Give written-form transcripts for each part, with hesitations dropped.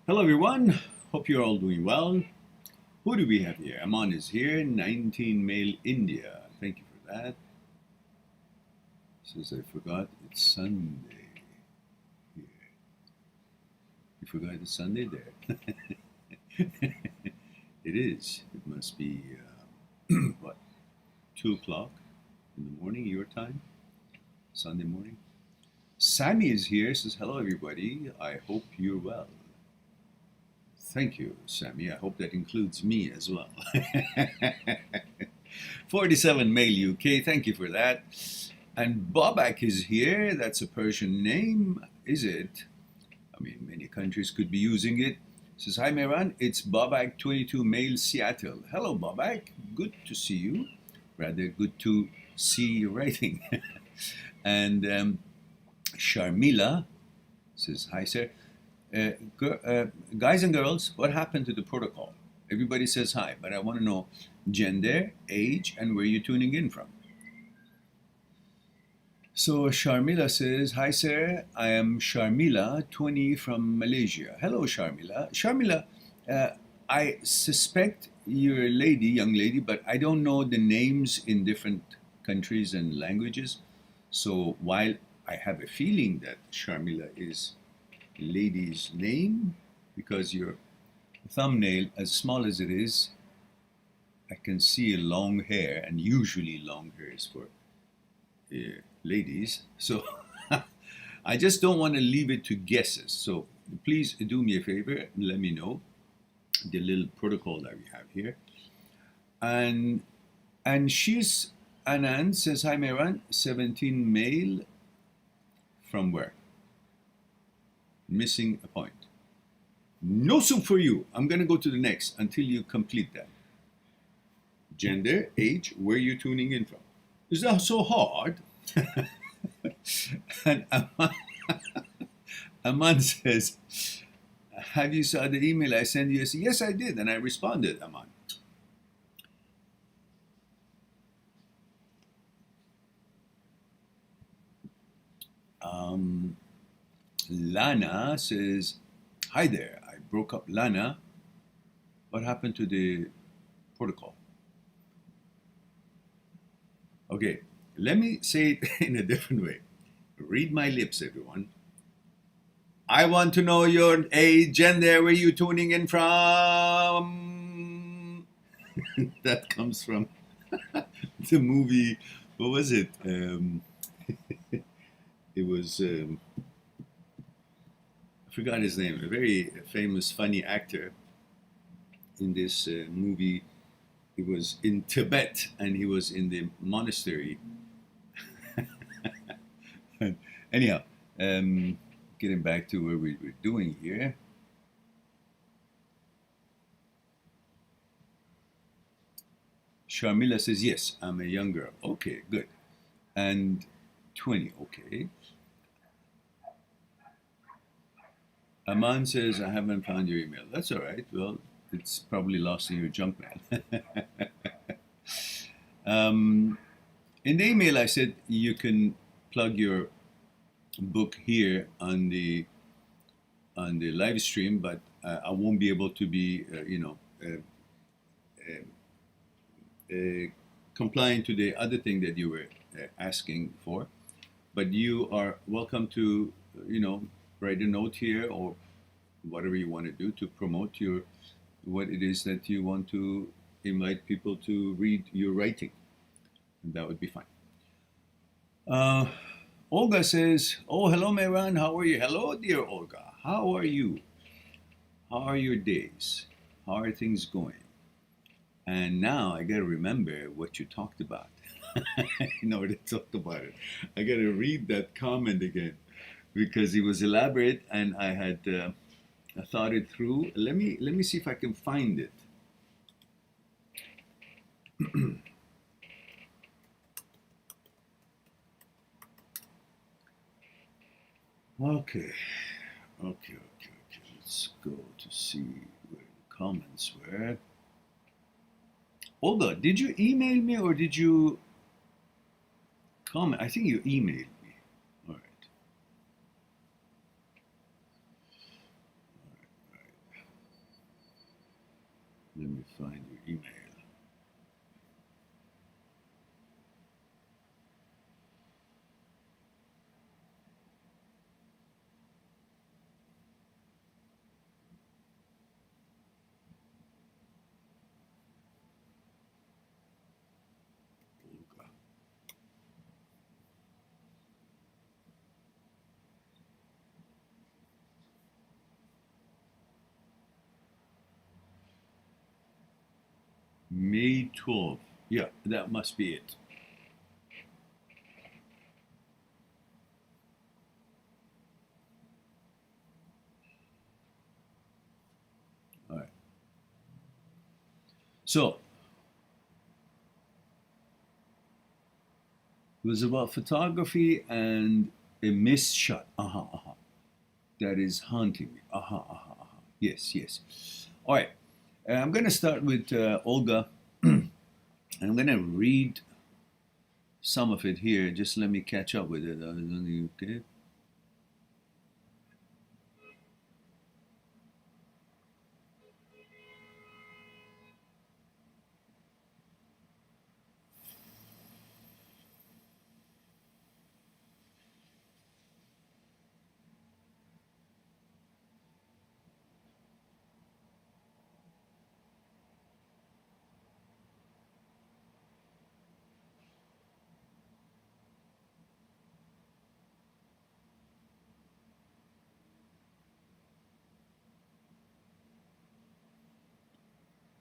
Hello everyone, hope you're all doing well. Who do we have here? Aman is here, 19 male India. Thank you for that. Says I forgot it's Sunday here. You forgot it's Sunday there. It is. It must be, what, 2 o'clock in the morning, your time? Sunday morning. Sammy is here, says hello everybody. I hope you're well. Thank you, Sammy. I hope that includes me as well. 47 male UK, thank you for that. And Bobak is here. That's a Persian name, is it? I mean, many countries could be using it. Says, hi, Mehran. It's Bobak, 22 male Seattle. Hello, Bobak. Good to see you. Rather good to see you writing. And Sharmila says, hi, sir. Guys and girls, what happened to the protocol? Everybody says hi, but I want to know gender, age, and where you're tuning in from. So Sharmila says, hi sir, I am Sharmila, 20 from Malaysia. Hello Sharmila. Sharmila, I suspect you're a lady, young lady, but I don't know the names in different countries and languages. So while I have a feeling that Sharmila is lady's name, because your thumbnail, as small as it is, I can see a long hair, and usually long hair is for ladies. So I just don't want to leave it to guesses. So please do me a favor and let me know the little protocol that we have here. And she's Anand says, hi Mehran, 17 male, from where? Missing a point. No soup for you. I'm going to go to the next until you complete that. Gender, age, where you're tuning in from. Is that so hard? And Aman says, have you saw the email I sent you? I said, yes, I did. And I responded, Aman. Lana says, hi there, I broke up. Lana, what happened to the protocol? Okay, let me say it in a different way. Read my lips, everyone. I want to know your age, gender, where you tuning in from. That comes from the movie, what was it? It was... I forgot his name, a very famous, funny actor in this movie. He was in Tibet and he was in the monastery. Anyhow, getting back to what we were doing here. Sharmila says, yes, I'm a young girl. Okay, good. And 20, okay. Aman says, I haven't found your email. That's all right. Well, it's probably lost in your junk mail. In the email, I said you can plug your book here on the live stream, but I won't be able to be, complying to the other thing that you were asking for. But you are welcome to, write a note here or whatever you want to do to promote what it is that you want to invite people to read your writing. And that would be fine. Olga says, oh, hello, Mehran. How are you? Hello, dear Olga. How are you? How are your days? How are things going? And now I got to remember what you talked about. In order to talk about it, I got to read that comment again, because it was elaborate and I had thought it through. Let me see if I can find it. Okay. Let's go to see where the comments were. Olga, did you email me or did you comment? I think you emailed me. All right. find your email. May 12th. Yeah, that must be it. All right. So it was about photography and a missed shot. That is haunting me. Yes, yes. All right. I'm going to start with Olga. And I'm going to read some of it here. Just let me catch up with it. Okay.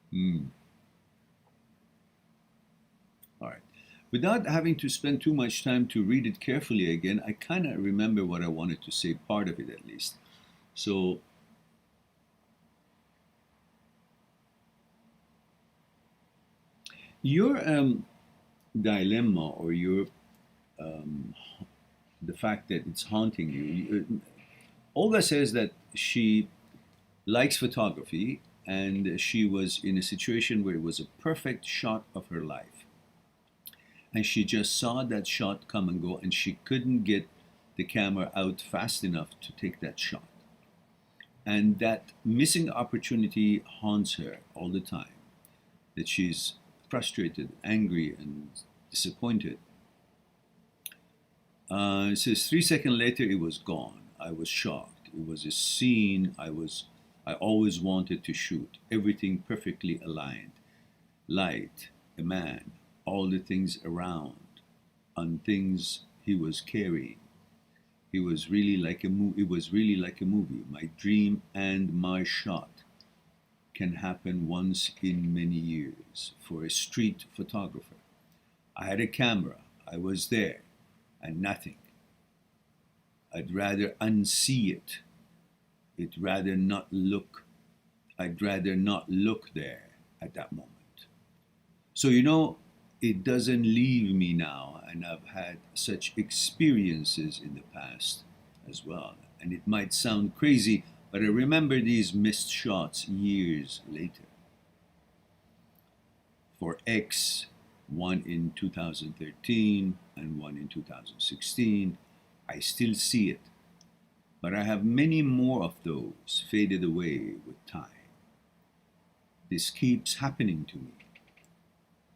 Hmm. All right. Without having to spend too much time to read it carefully again, I kind of remember what I wanted to say, part of it at least. So, your dilemma, or your um, the fact that it's haunting you, Olga says that she likes photography and she was in a situation where it was a perfect shot of her life. And she just saw that shot come and go, and she couldn't get the camera out fast enough to take that shot. And that missing opportunity haunts her all the time. That she's frustrated, angry, and disappointed. It says 3 seconds later it was gone. I was shocked. It was a scene I always wanted to shoot. Everything perfectly aligned. Light, a man, all the things around, on things he was carrying. It was really like a movie. My dream and my shot can happen once in many years for a street photographer. I had a camera. I was there, and nothing. I'd rather unsee it. I'd rather not look there at that moment. So, it doesn't leave me now, and I've had such experiences in the past as well. And it might sound crazy, but I remember these missed shots years later. For X, one in 2013 and one in 2016, I still see it. But I have many more of those faded away with time. This keeps happening to me.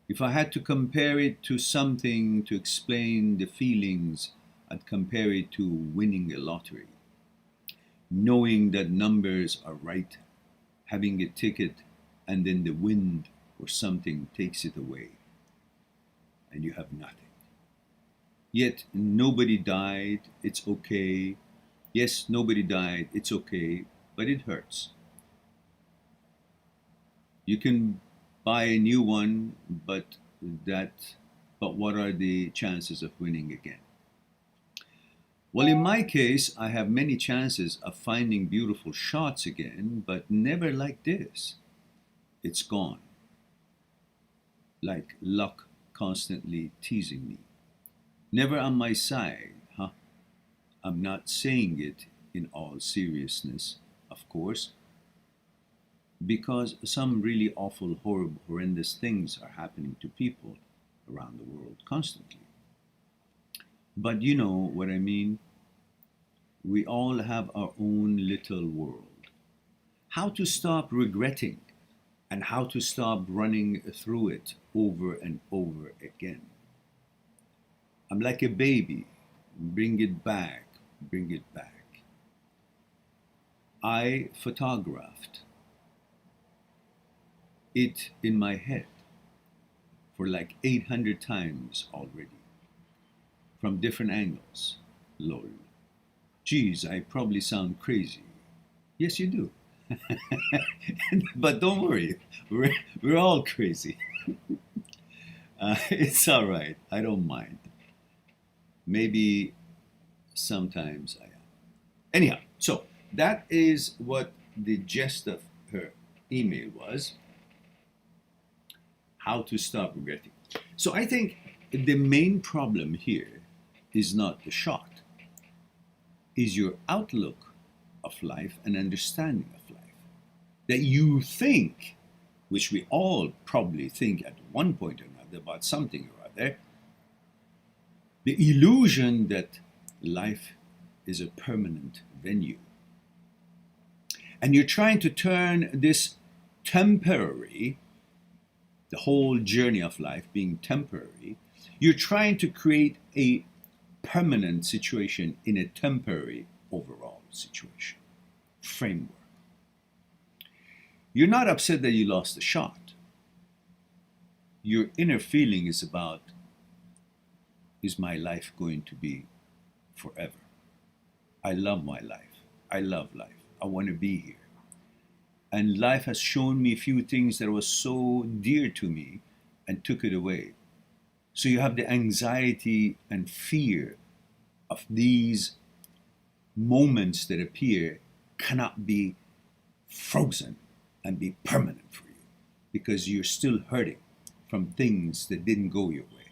If I had to compare it to something to explain the feelings, I'd compare it to winning a lottery. Knowing that numbers are right, having a ticket, and then the wind or something takes it away, and you have nothing. Yet nobody died, it's okay. Yes, nobody died, it's okay, but it hurts. You can buy a new one, that but what are the chances of winning again? Well, in my case, I have many chances of finding beautiful shots again, but never like this. It's gone. Like luck constantly teasing me. Never on my side, huh? I'm not saying it in all seriousness, of course, because some really awful, horrible, horrendous things are happening to people around the world constantly. But you know what I mean? We all have our own little world. How to stop regretting and how to stop running through it over and over again. I'm like a baby. Bring it back, bring it back. I photographed it in my head for like 800 times already, from different angles. Lol. Geez, I probably sound crazy. Yes, you do. But don't worry, we're all crazy. It's all right. I don't mind. Maybe sometimes I am. Anyhow, so that is what the gist of her email was. How to stop regretting. So I think the main problem here is not the shot, is your outlook of life and understanding of life. That you think, which we all probably think at one point or another about something or other, the illusion that life is a permanent venue. And you're trying to turn this temporary, the whole journey of life being temporary, you're trying to create a permanent situation in a temporary overall situation, framework. You're not upset that you lost the shot. Your inner feeling is about, is my life going to be forever? I love my life. I love life. I want to be here. And life has shown me a few things that was so dear to me and took it away. So you have the anxiety and fear of these moments that appear cannot be frozen and be permanent for you, because you're still hurting from things that didn't go your way.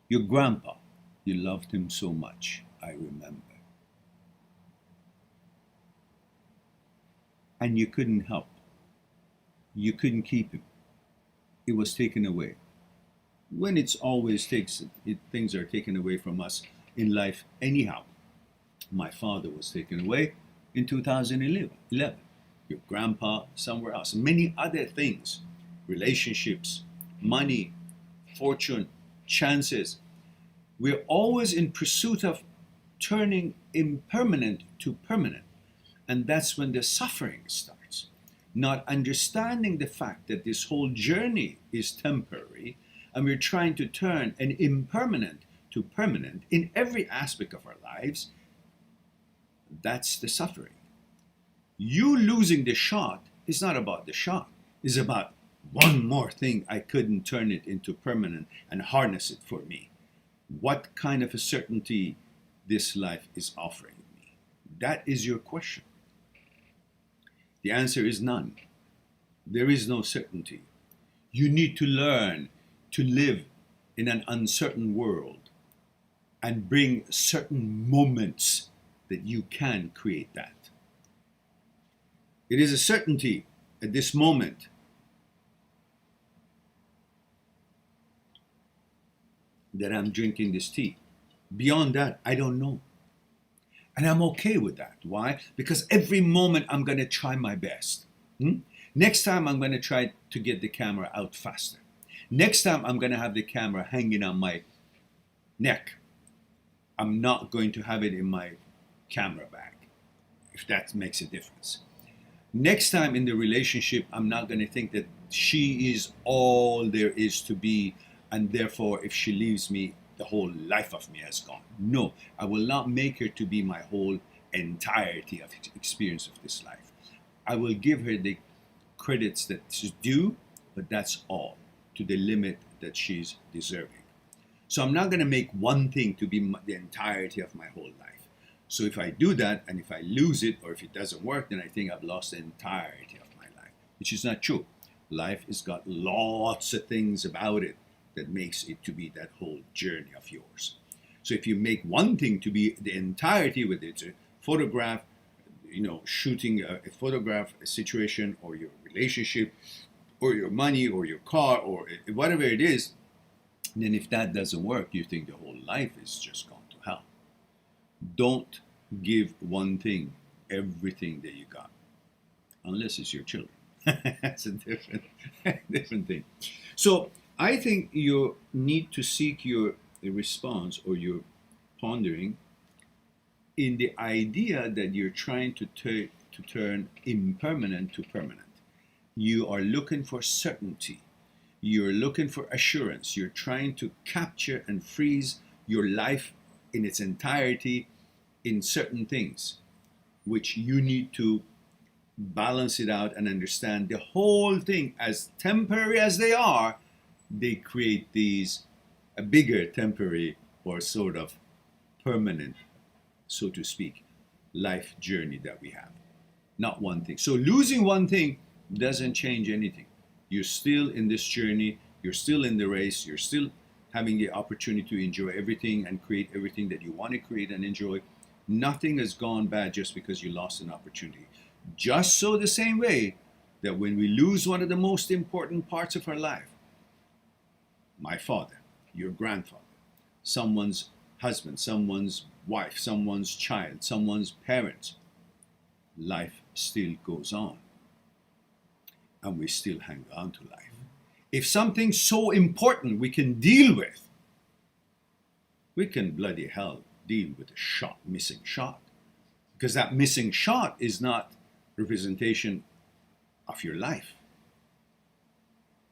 Your grandpa, you loved him so much, I remember. And you couldn't help. You couldn't keep him. It was taken away. When it's always things are taken away from us in life anyhow. My father was taken away in 2011. Your grandpa somewhere else. Many other things, relationships, money, fortune, chances. We're always in pursuit of turning impermanent to permanent. And that's when the suffering starts. Not understanding the fact that this whole journey is temporary, and we're trying to turn an impermanent to permanent in every aspect of our lives. That's the suffering. You losing the shot is not about the shot. It's about one more thing. I couldn't turn it into permanent and harness it for me. What kind of a certainty this life is offering me? That is your question. The answer is none. There is no certainty. You need to learn to live in an uncertain world and bring certain moments that you can create that. It is a certainty at this moment that I'm drinking this tea. Beyond that, I don't know. And I'm okay with that. Why? Because every moment I'm going to try my best. Next time I'm going to try to get the camera out faster. Next time I'm going to have the camera hanging on my neck. I'm not going to have it in my camera bag, if that makes a difference. Next time in the relationship, I'm not going to think that she is all there is to be, and therefore if she leaves me, the whole life of me has gone. No, I will not make her to be my whole entirety of experience of this life. I will give her the credits that she's due, but that's all, to the limit that she's deserving. So I'm not going to make one thing to be the entirety of my whole life. So if I do that, and if I lose it, or if it doesn't work, then I think I've lost the entirety of my life, which is not true. Life has got lots of things about it that makes it to be that whole journey of yours. So if you make one thing to be the entirety, whether it's a photograph, shooting a photograph, a situation, or your relationship, or your money, or your car, or whatever it is, then if that doesn't work, you think the whole life is just gone to hell. Don't give one thing everything that you got, unless it's your children. That's a different thing. So I think you need to seek your response or your pondering in the idea that you're trying to turn impermanent to permanent. You are looking for certainty. You're looking for assurance. You're trying to capture and freeze your life in its entirety in certain things, which you need to balance it out and understand the whole thing. As temporary as they create these a bigger temporary or sort of permanent, so to speak, life journey that we have. Not one thing. So losing one thing doesn't change anything. You're still in this journey, you're still in the race, you're still having the opportunity to enjoy everything and create everything that you want to create and enjoy. Nothing has gone bad just because you lost an opportunity. Just so the same way that when we lose one of the most important parts of our life, my father, your grandfather, someone's husband, someone's wife, someone's child, someone's parents, life still goes on. And we still hang on to life. If something so important we can deal with, we can bloody hell deal with a missing shot. Because that missing shot is not representation of your life.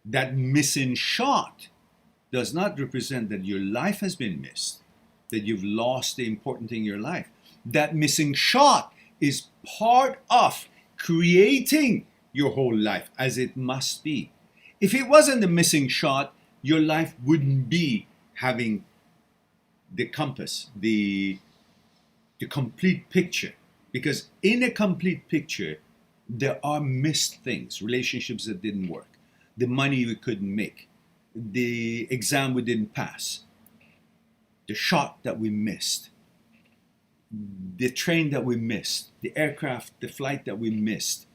That missing shot does not represent that your life has been missed, that you've lost the important thing in your life. That missing shot is part of creating your whole life as it must be. If it wasn't the missing shot, your life wouldn't be having the compass, the complete picture. Because in a complete picture, there are missed things, relationships that didn't work, the money we couldn't make, the exam we didn't pass, the shot that we missed, the train that we missed, the aircraft, the flight that we missed,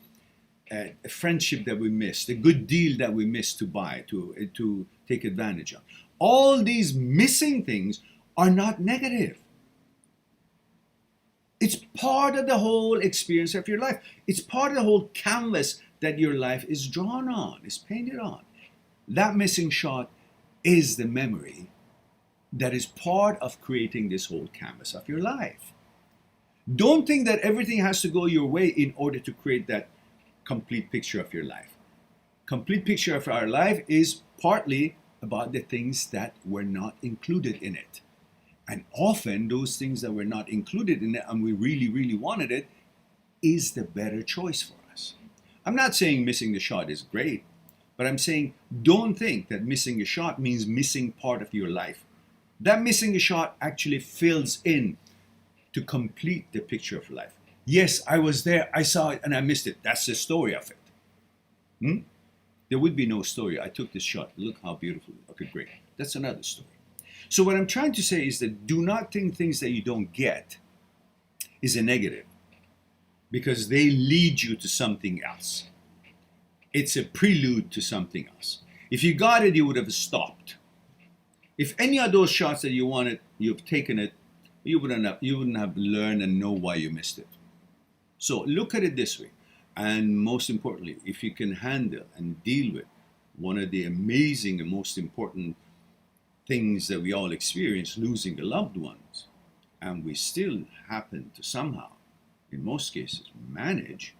a friendship that we missed, a good deal that we missed to buy, to take advantage of. All these missing things are not negative. It's part of the whole experience of your life. It's part of the whole canvas that your life is drawn on, is painted on. That missing shot is the memory that is part of creating this whole canvas of your life. Don't think that everything has to go your way in order to create that complete picture of your life. Complete picture of our life is partly about the things that were not included in it. And often those things that were not included in it and we really, really wanted it is the better choice for us. I'm not saying missing the shot is great, but I'm saying don't think that missing a shot means missing part of your life. That missing a shot actually fills in to complete the picture of life. Yes, I was there, I saw it, and I missed it. That's the story of it. There would be no story. I took this shot. Look how beautiful. Okay, great. That's another story. So what I'm trying to say is that do not think things that you don't get is a negative, because they lead you to something else. It's a prelude to something else. If you got it, you would have stopped. If any of those shots that you wanted, you've taken it, you wouldn't have learned and know why you missed it. So look at it this way. And most importantly, if you can handle and deal with one of the amazing and most important things that we all experience, losing a loved ones, and we still happen to somehow, in most cases, manage,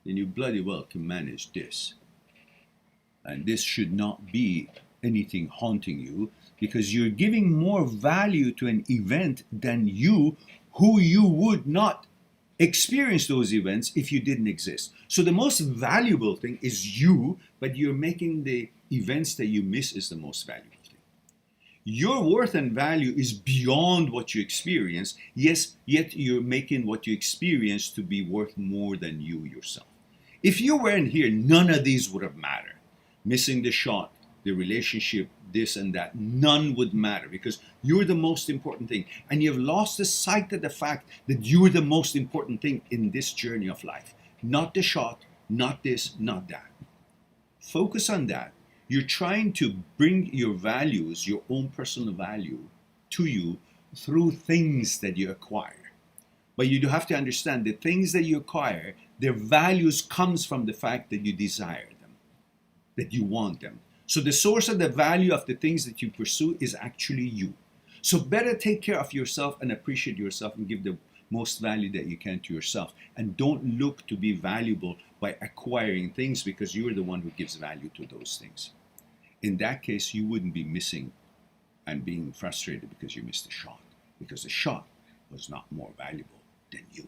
then you bloody well can manage this. And this should not be anything haunting you, because you're giving more value to an event than you, who you would not experience those events if you didn't exist. So the most valuable thing is you, but you're making the events that you miss is the most valuable thing. Your worth and value is beyond what you experience, yes, yet you're making what you experience to be worth more than you yourself. If you weren't here, none of these would have mattered. Missing the shot, the relationship, this and that, none would matter, because you're the most important thing. And you've lost the sight of the fact that you're the most important thing in this journey of life. Not the shot, not this, not that. Focus on that. You're trying to bring your values, your own personal value, to you through things that you acquire. But you do have to understand the things that you acquire Their values comes from the fact that you desire them, that you want them. So the source of the value of the things that you pursue is actually you. So better take care of yourself and appreciate yourself and give the most value that you can to yourself. And don't look to be valuable by acquiring things because you're the one who gives value to those things. In that case, you wouldn't be missing and being frustrated because you missed a shot, because the shot was not more valuable than you.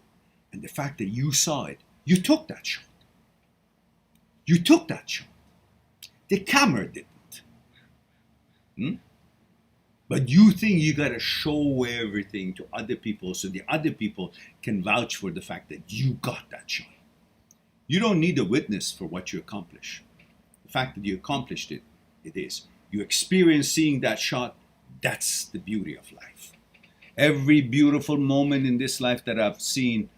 And the fact that you saw it, you took that shot. You took that shot. The camera didn't. But you think you got to show everything to other people so the other people can vouch for the fact that you got that shot. You don't need a witness for what you accomplish. The fact that you accomplished it, it is. You experience seeing that shot, that's the beauty of life. Every beautiful moment in this life that I've seen,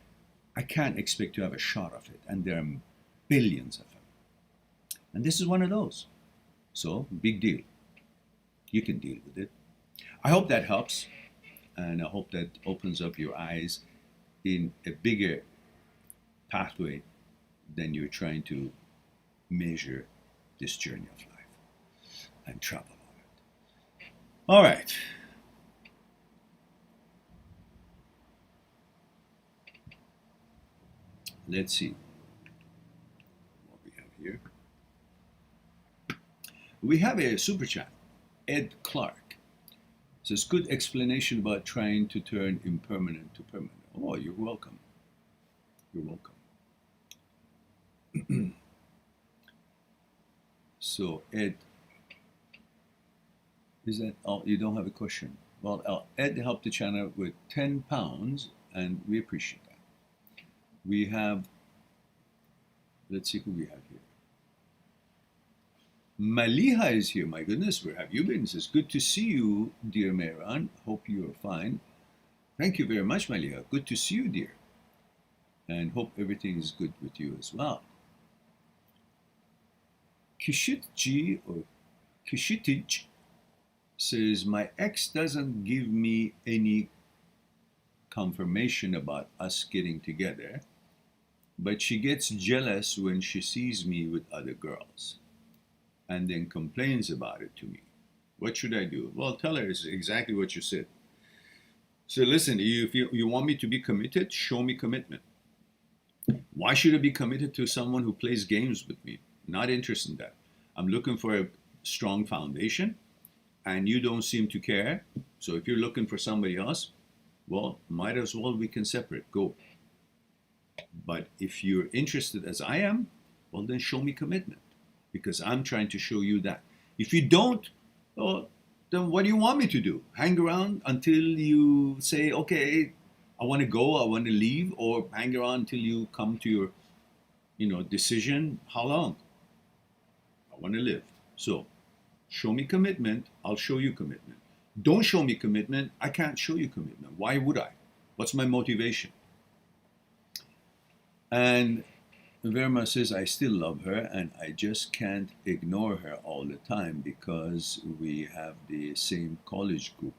I can't expect to have a shot of it. And there are billions of them. And this is one of those. So, big deal. You can deal with it. I hope that helps. And I hope that opens up your eyes in a bigger pathway than you're trying to measure this journey of life and travel on it. All right. Let's see what we have here. We have a super chat. Ed Clark says, good explanation about trying to turn impermanent to permanent. Oh, you're welcome. You're welcome. So, Ed, is that, oh, you don't have a question? Well, Ed helped the channel with £10, and we appreciate that. We have, let's see who we have here. Maliha is here. My goodness, where have you been? It says, good to see you, dear Mehran. Hope you are fine. Thank you very much, Maliha. Good to see you, dear. And hope everything is good with you as well. Kishitji or Kishitij says, my ex doesn't give me any confirmation about us getting together, but she gets jealous when she sees me with other girls and then complains about it to me. What should I do? Well, tell her it's exactly what you said. So listen, if you want me to be committed, show me commitment. Why should I be committed to someone who plays games with me? Not interested in that. I'm looking for a strong foundation, and you don't seem to care. So if you're looking for somebody else, well, might as well we can separate. Go. But if you're interested as I am, well, then show me commitment, because I'm trying to show you that. If you don't, well, then what do you want me to do? Hang around until you say, okay, I want to go, I want to leave, or hang around until you come to your, decision? How long? I want to live. So, show me commitment, I'll show you commitment. Don't show me commitment, I can't show you commitment. Why would I? What's my motivation? And Verma says, I still love her and I just can't ignore her all the time because we have the same college group.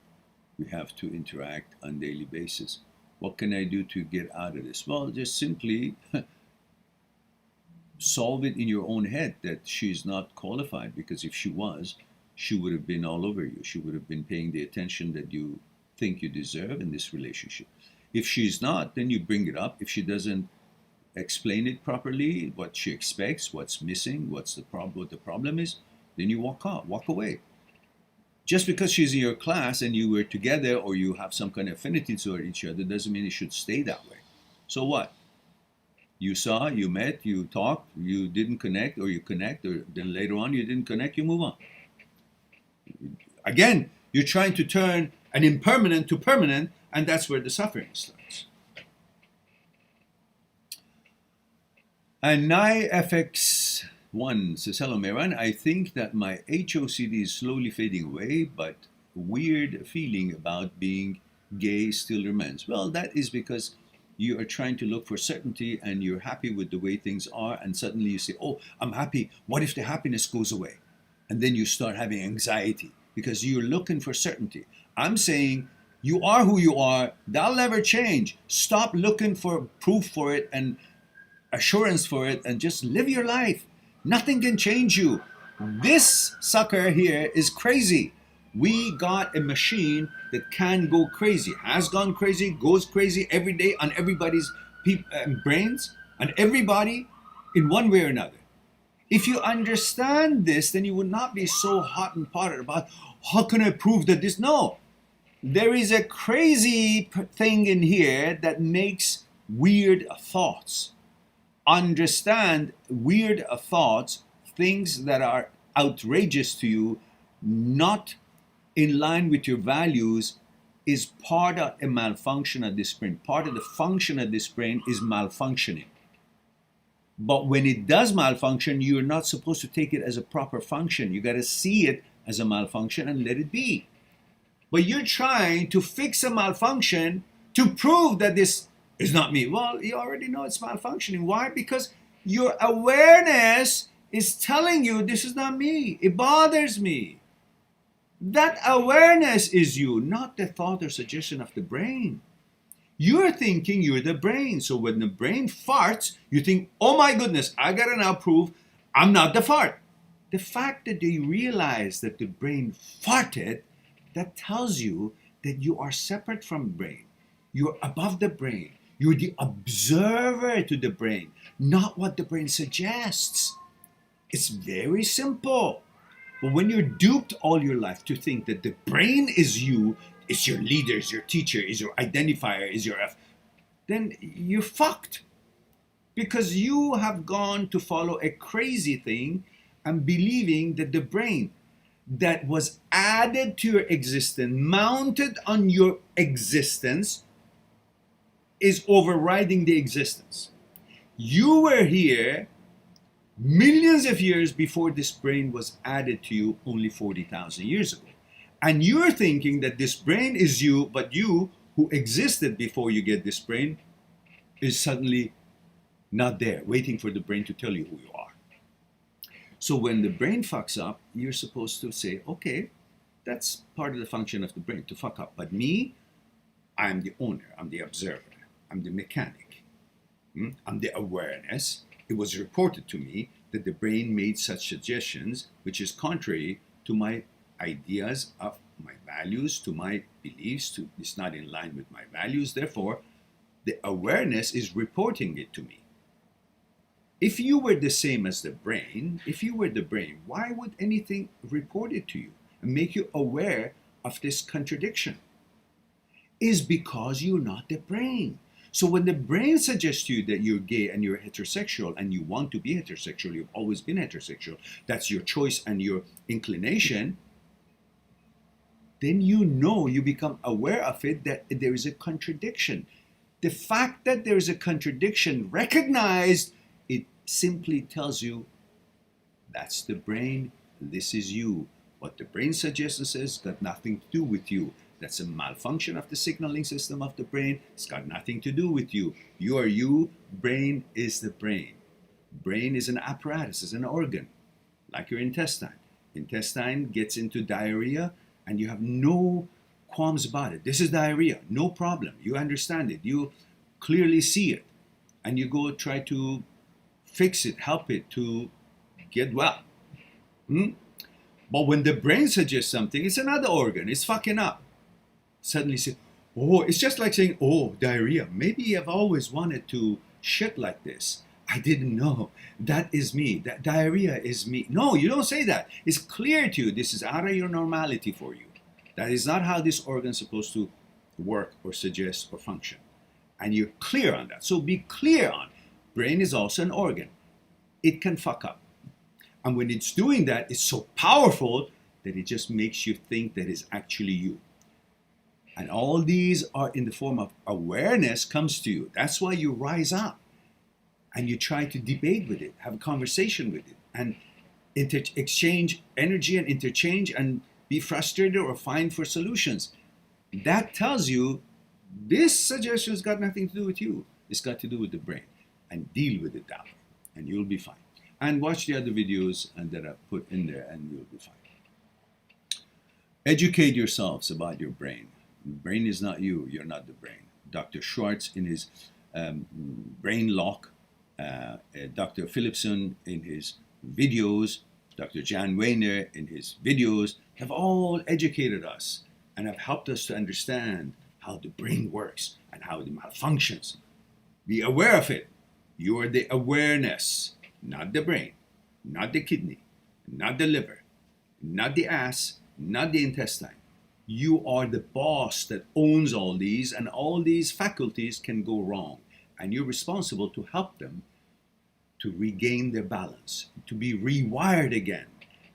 We have to interact on a daily basis. What can I do to get out of this? Well, just simply solve it in your own head that she's not qualified, because if she was, she would have been all over you. She would have been paying the attention that you think you deserve in this relationship. If she's not, then you bring it up. If she doesn't explain it properly, what she expects, what's missing, what the problem is, then you walk away. Just because she's in your class and you were together or you have some kind of affinity toward each other doesn't mean it should stay that way. So what? You saw, you met, you talked, you didn't connect, or you connect, or then later on you didn't connect, you move on. Again, you're trying to turn an impermanent to permanent, and that's where the suffering starts. And NIFX1 says, hello, Mehran. I think that my HOCD is slowly fading away, but weird feeling about being gay still remains. Well, that is because you are trying to look for certainty and you're happy with the way things are, and suddenly you say, oh, I'm happy. What if the happiness goes away? And then you start having anxiety because you're looking for certainty. I'm saying you are who you are. That'll never change. Stop looking for proof for it and assurance for it and just live your life. Nothing can change you. This sucker here is crazy. We got a machine that can go crazy, has gone crazy, goes crazy every day on everybody's brains, on everybody in one way or another. If you understand this, then you would not be so hot and bothered about how can I prove that this. No, there is a crazy thing in here that makes weird thoughts. Understand weird thoughts, things that are outrageous to you, not in line with your values, is part of a malfunction of this brain. Part of the function of this brain is malfunctioning. But when it does malfunction, you're not supposed to take it as a proper function. You got to see it as a malfunction and let it be. But you're trying to fix a malfunction to prove that this is not me. Well, you already know it's malfunctioning. Why? Because your awareness is telling you this is not me. It bothers me. That awareness is you, not the thought or suggestion of the brain. You're thinking you're the brain. So when the brain farts, you think, oh my goodness, I gotta now prove I'm not the fart. The fact that they realize that the brain farted, that tells you that you are separate from the brain. You're above the brain. You're the observer to the brain, not what the brain suggests. It's very simple. But when you're duped all your life to think that the brain is you, is your leader, is your teacher, is your identifier, is your then you're fucked. Because you have gone to follow a crazy thing and believing that the brain that was added to your existence, mounted on your existence, is overriding the existence. You were here millions of years before this brain was added to you, only 40,000 years ago. And you're thinking that this brain is you, but you, who existed before you get this brain, is suddenly not there, waiting for the brain to tell you who you are. So when the brain fucks up, you're supposed to say, okay, that's part of the function of the brain, to fuck up. But me, I'm the owner, I'm the observer, I'm the mechanic, I'm the awareness. It was reported to me that the brain made such suggestions, which is contrary to my ideas of my values, to my beliefs, it's not in line with my values. Therefore, the awareness is reporting it to me. If you were the same as the brain, if you were the brain, why would anything report it to you and make you aware of this contradiction? Is because you're not the brain. So when the brain suggests to you that you're gay and you're heterosexual and you want to be heterosexual, you've always been heterosexual, that's your choice and your inclination, then you become aware of it, that there is a contradiction. The fact that there is a contradiction recognized, it simply tells you that's the brain, this is you. What the brain suggests and says got nothing to do with you. That's a malfunction of the signaling system of the brain. It's got nothing to do with you. You are you. Brain is the brain. Brain is an apparatus, is an organ, like your intestine. Intestine gets into diarrhea and you have no qualms about it. This is diarrhea, no problem. You understand it. You clearly see it. And you go try to fix it, help it to get well. But when the brain suggests something, it's another organ. It's fucking up. Suddenly say, oh, it's just like saying, oh, diarrhea. Maybe I've always wanted to shit like this. I didn't know. That is me. That diarrhea is me. No, you don't say that. It's clear to you. This is out of your normality for you. That is not how this organ is supposed to work or suggest or function. And you're clear on that. So be clear on, brain is also an organ. It can fuck up. And when it's doing that, it's so powerful that it just makes you think that it's actually you. And all these are in the form of awareness comes to you. That's why you rise up and you try to debate with it, have a conversation with it, and exchange energy and interchange and be frustrated or find for solutions. That tells you this suggestion has got nothing to do with you. It's got to do with the brain. And deal with it that way, and you'll be fine. And watch the other videos that I've put in there, and you'll be fine. Educate yourselves about your brain. The brain is not you. You're not the brain. Dr. Schwartz, in his brain lock, Dr. Philipson in his videos, Dr. Jan Weiner in his videos have all educated us and have helped us to understand how the brain works and how it malfunctions. Be aware of it. You are the awareness, not the brain, not the kidney, not the liver, not the ass, not the intestine. You are the boss that owns all these, and all these faculties can go wrong. And you're responsible to help them to regain their balance, to be rewired again,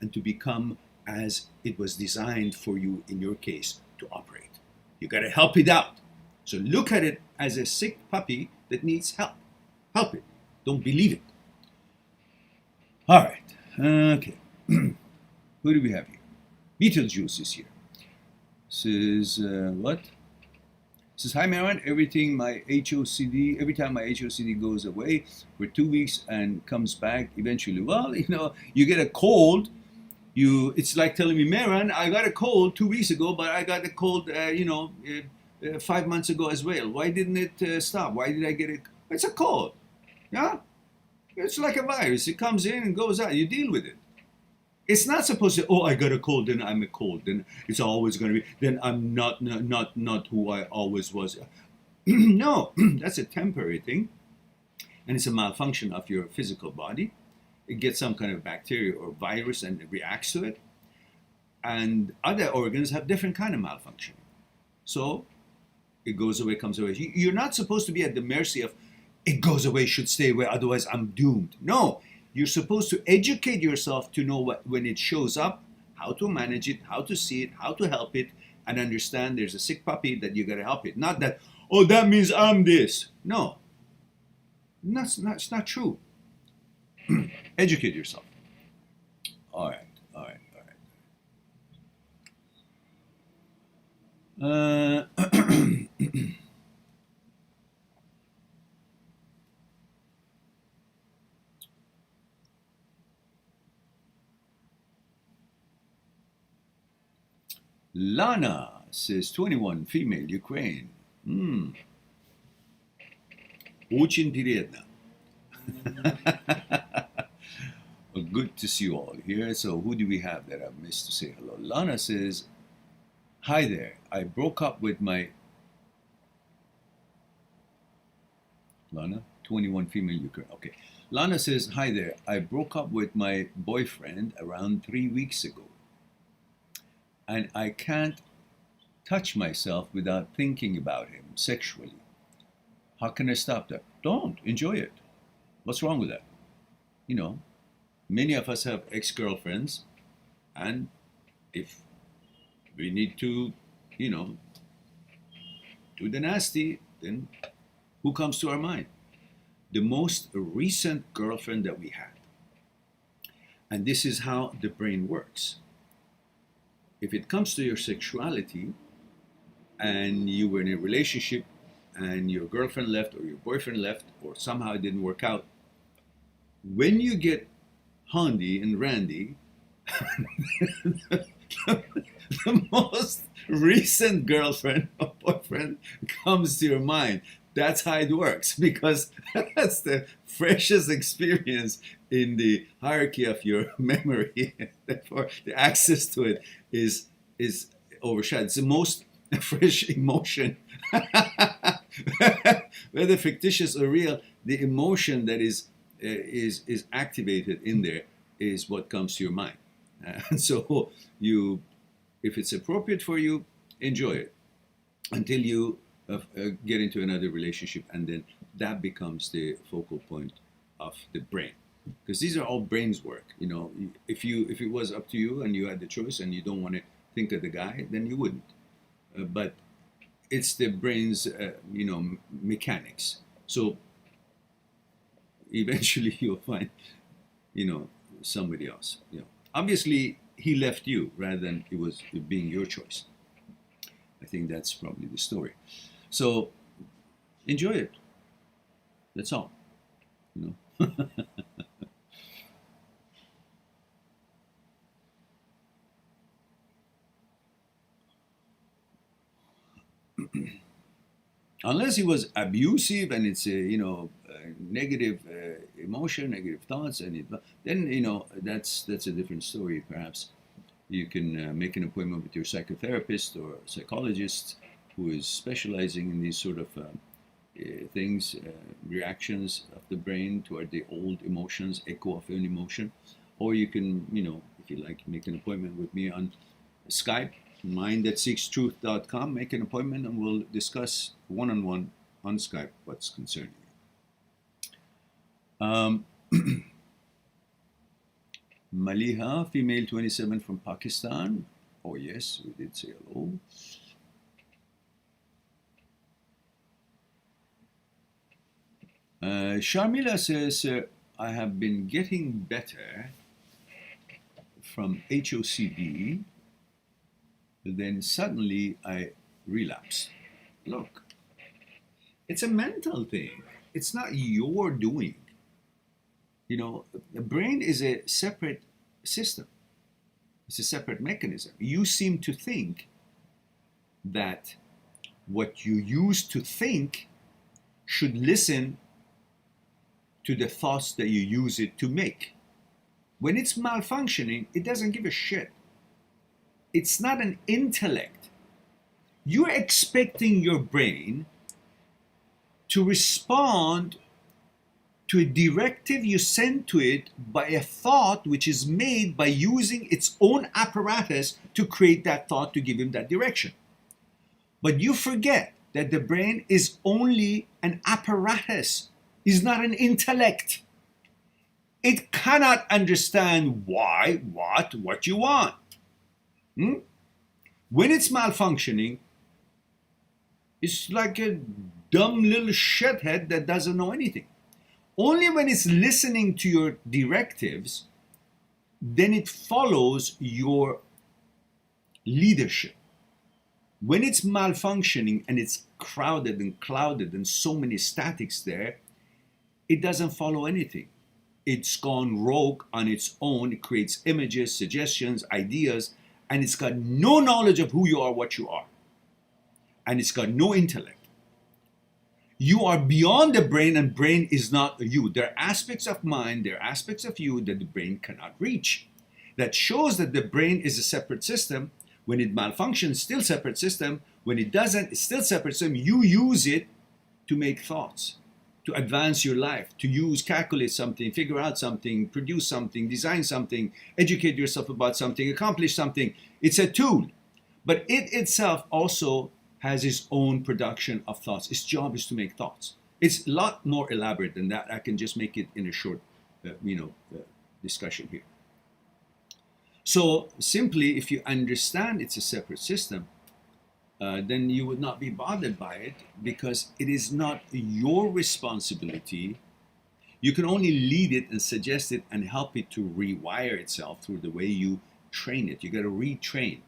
and to become as it was designed for you, in your case, to operate. You got to help it out. So look at it as a sick puppy that needs help. Help it. Don't believe it. All right. Okay. Who do we have here? Beetlejuice is here. Says, what? Says, hi Maron, every time my HOCD goes away for 2 weeks and comes back eventually. Well, you get a cold. It's like telling me, Maron, I got a cold 2 weeks ago, but I got a cold, 5 months ago as well. Why didn't it stop? Why did I get it? It's a cold. Yeah? It's like a virus. It comes in and goes out. You deal with it. It's not supposed to, I got a cold, then I'm a cold, then it's always going to be, then I'm not who I always was. No, that's a temporary thing. And it's a malfunction of your physical body. It gets some kind of bacteria or virus and it reacts to it. And other organs have different kind of malfunction. So it goes away, comes away. You're not supposed to be at the mercy of, it goes away, should stay away, otherwise I'm doomed. No. You're supposed to educate yourself to know when it shows up, how to manage it, how to see it, how to help it, and understand there's a sick puppy that you got to help it. Not that, that means I'm this. No, it's not true. Educate yourself. All right. Lana says 21, female, Ukraine. Очень приятно. Well, good to see you all here. So who do we have that I've missed to say hello? Lana says, hi there. I broke up with my... Lana, 21, female, Ukraine. Okay. Lana says, hi there. I broke up with my boyfriend around 3 weeks ago. And I can't touch myself without thinking about him sexually. How can I stop that? Don't. Enjoy it. What's wrong with that? Many of us have ex-girlfriends, and if we need to, do the nasty, then who comes to our mind? The most recent girlfriend that we had. And this is how the brain works. If it comes to your sexuality and you were in a relationship and your girlfriend left or your boyfriend left or somehow it didn't work out, when you get handy and randy, the most recent girlfriend or boyfriend comes to your mind. That's how it works, because that's the freshest experience in the hierarchy of your memory. Therefore, the access to it is overshadowed. It's the most fresh emotion, whether fictitious or real. The emotion that is activated in there is what comes to your mind. And so if it's appropriate for you, enjoy it until you get into another relationship, and then that becomes the focal point of the brain, because these are all brain's work. If it was up to you and you had the choice and you don't want to think of the guy, then you wouldn't. But it's the brain's mechanics. So eventually you'll find somebody else. Obviously he left you rather than it being your choice. I think that's probably the story. So enjoy it. That's all. Unless he was abusive and it's a, negative emotion, negative thoughts, and then that's a different story. Perhaps you can make an appointment with your psychotherapist or psychologist who is specializing in these sort of things, reactions of the brain toward the old emotions, echo of an emotion. Or you can, if you like, make an appointment with me on Skype, mind@seekstruth.com. Make an appointment and we'll discuss one-on-one on Skype what's concerning you. Maliha, female 27 from Pakistan. Oh yes, we did say hello. Sharmila says, I have been getting better from HOCD, then suddenly I relapse. Look, it's a mental thing. It's not your doing. The brain is a separate system. It's a separate mechanism. You seem to think that what you used to think should listen to the thoughts that you use it to make. When it's malfunctioning, it doesn't give a shit. It's not an intellect. You're expecting your brain to respond to a directive you send to it by a thought which is made by using its own apparatus to create that thought to give him that direction. But you forget that the brain is only an apparatus, is not an intellect. It cannot understand why, what you want. When it's malfunctioning, it's like a dumb little shithead that doesn't know anything. Only when it's listening to your directives, then it follows your leadership. When it's malfunctioning and it's crowded and clouded and so many statics there, it doesn't follow anything. It's gone rogue on its own. It creates images, suggestions, ideas, and it's got no knowledge of who you are, what you are. And it's got no intellect. You are beyond the brain, and brain is not you. There are aspects of mind, there are aspects of you that the brain cannot reach. That shows that the brain is a separate system. When it malfunctions, still separate system. When it doesn't, it's still separate system. You use it to make thoughts, to advance your life, to use, calculate something, figure out something, produce something, design something, educate yourself about something, accomplish something. It's a tool. But it itself also has its own production of thoughts. Its job is to make thoughts. It's a lot more elaborate than that. I can just make it in a short, discussion here. So simply, if you understand it's a separate system, then you would not be bothered by it because it is not your responsibility. You can only lead it and suggest it and help it to rewire itself through the way you train it. You got to retrain.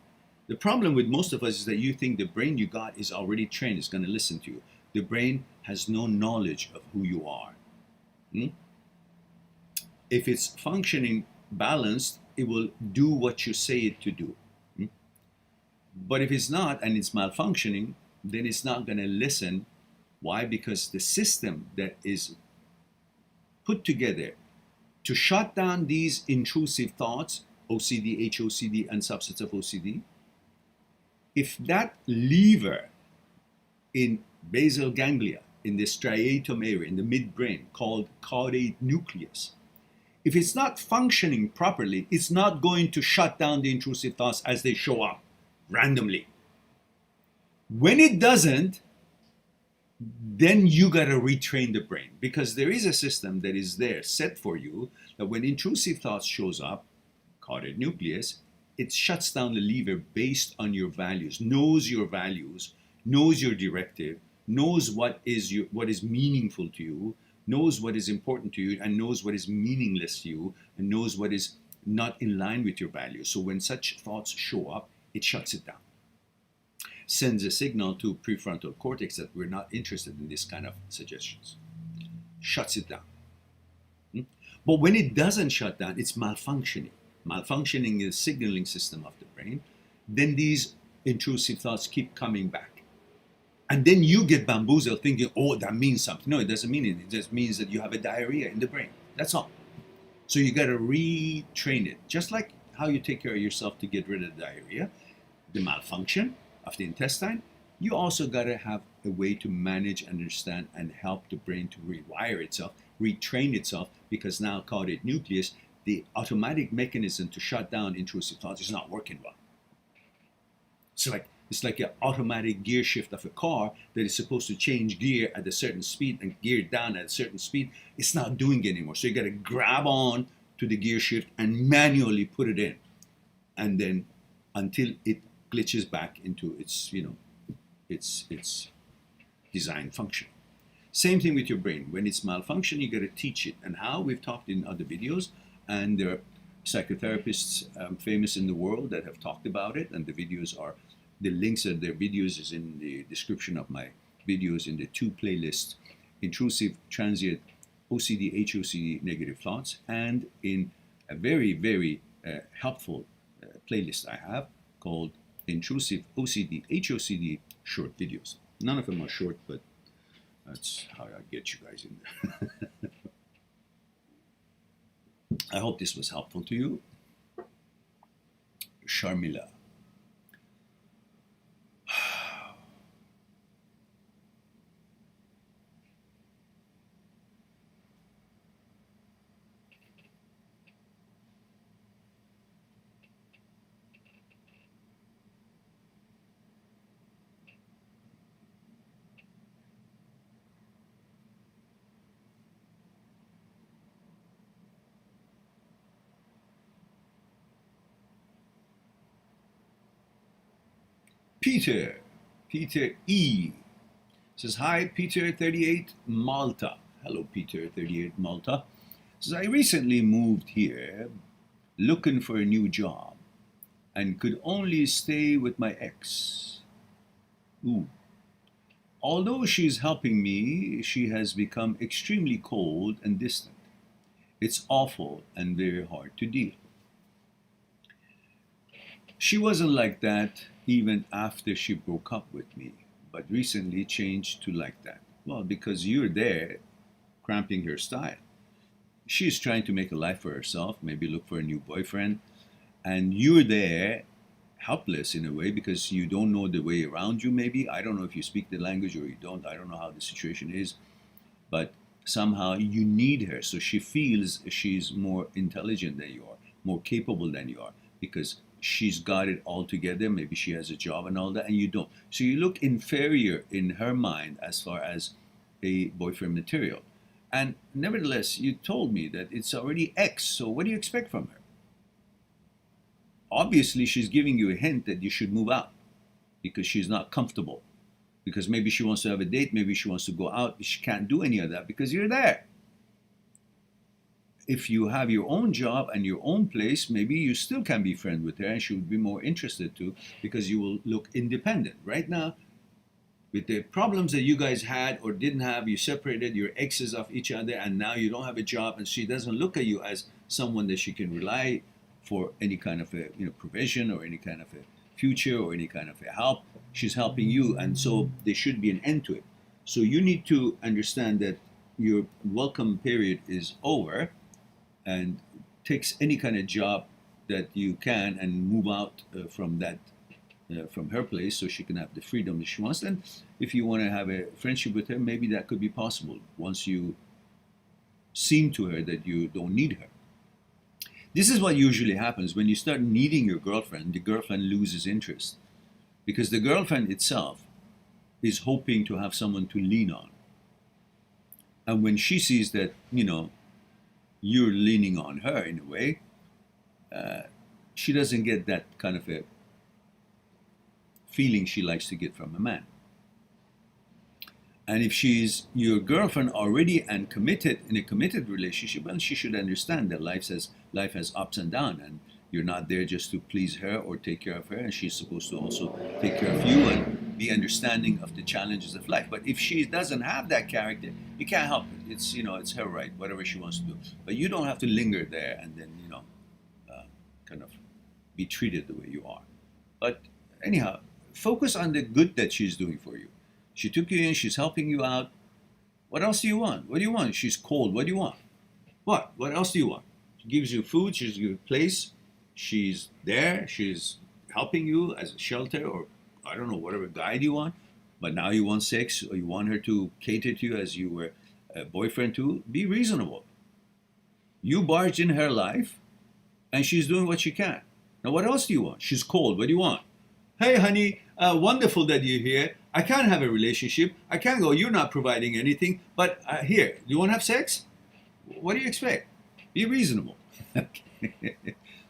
The problem with most of us is that you think the brain you got is already trained, it's going to listen to you. The brain has no knowledge of who you are. If it's functioning balanced, it will do what you say it to do. But if it's not and it's malfunctioning, then it's not going to listen. Why? Because the system that is put together to shut down these intrusive thoughts, OCD, HOCD, and subsets of OCD, if that lever in basal ganglia, in the striatum area, in the midbrain, called caudate nucleus, if it's not functioning properly, it's not going to shut down the intrusive thoughts as they show up randomly. When it doesn't, then you got to retrain the brain, because there is a system that is there set for you that when intrusive thoughts shows up, caudate nucleus, it shuts down the lever based on your values, knows your values, knows your directive, knows what is meaningful to you, knows what is important to you, and knows what is meaningless to you, and knows what is not in line with your values. So when such thoughts show up, it shuts it down. Sends a signal to prefrontal cortex that we're not interested in this kind of suggestions. Shuts it down. But when it doesn't shut down, it's malfunctioning. Malfunctioning is the signaling system of the brain. Then these intrusive thoughts keep coming back. And then you get bamboozled thinking, oh, that means something. No, it doesn't mean anything. It just means that you have a diarrhea in the brain. That's all. So you got to retrain it. Just like how you take care of yourself to get rid of the diarrhea, the malfunction of the intestine, you also got to have a way to manage, understand, and help the brain to rewire itself, retrain itself, because now caudate nucleus, the automatic mechanism to shut down intrusive thoughts is not working well. So it's like an automatic gear shift of a car that is supposed to change gear at a certain speed and gear down at a certain speed. It's not doing it anymore. So you got to grab on to the gear shift and manually put it in, and then until it glitches back into its its design function. Same thing with your brain. When it's malfunction, you got to teach it. And how? We've talked in other videos, and there are psychotherapists famous in the world that have talked about it, and the videos are, the links of their videos is in the description of my videos in the two playlists, Intrusive, Transient, OCD, HOCD, Negative Thoughts, and in a very, very helpful playlist I have called Intrusive, OCD, HOCD, short videos. None of them are short, but that's how I get you guys in there. I hope this was helpful to you. Sharmila. Peter E says, hi, Peter 38 Malta. Hello, Peter 38 Malta. Says, I recently moved here looking for a new job and could only stay with my ex. Ooh. Although she's helping me, she has become extremely cold and distant. It's awful and very hard to deal. She wasn't like that even after she broke up with me, but recently changed to like that. Well, because you're there cramping her style. She's trying to make a life for herself, maybe look for a new boyfriend, and you're there helpless in a way because you don't know the way around you maybe. I don't know if you speak the language or you don't. I don't know how the situation is, but somehow you need her. So she feels she's more intelligent than you are, more capable than you are, because she's got it all together. Maybe she has a job and all that, and you don't. So you look inferior in her mind as far as a boyfriend material. And nevertheless, you told me that it's already X, so what do you expect from her? Obviously, she's giving you a hint that you should move out because she's not comfortable. Because maybe she wants to have a date, maybe she wants to go out, but she can't do any of that because you're there. If you have your own job and your own place, maybe you still can be friends with her and she would be more interested too because you will look independent. Right now, with the problems that you guys had or didn't have, you separated your exes off each other and now you don't have a job and she doesn't look at you as someone that she can rely for any kind of a provision or any kind of a future or any kind of a help. She's helping you, and so there should be an end to it. So you need to understand that your welcome period is over, and takes any kind of job that you can and move out from that from her place so she can have the freedom that she wants. Then if you want to have a friendship with her, maybe that could be possible once you seem to her that you don't need her. This is what usually happens when you start needing your girlfriend. The girlfriend loses interest because the girlfriend itself is hoping to have someone to lean on, and when she sees that you're leaning on her in a way, she doesn't get that kind of a feeling she likes to get from a man. And if she's your girlfriend already and committed in a committed relationship, well, she should understand that life has ups and downs, and you're not there just to please her or take care of her, and she's supposed to also take care of you and be understanding of the challenges of life. But if she doesn't have that character, you can't help it. It's her right, whatever she wants to do. But you don't have to linger there and then kind of be treated the way you are. But anyhow, focus on the good that she's doing for you. She took you in, she's helping you out. What else do you want? What do you want? She's cold. What do you want? What? What else do you want? She gives you food, she gives you a place, she's there, she's helping you as a shelter, or I don't know, whatever guide you want. But now you want sex, or you want her to cater to you as you were a boyfriend to. Be reasonable. You barged in her life, and she's doing what she can. Now, what else do you want? She's cold. What do you want? Hey, honey, wonderful that you're here. I can't have a relationship. I can't go. You're not providing anything. But here, do you want to have sex? What do you expect? Be reasonable.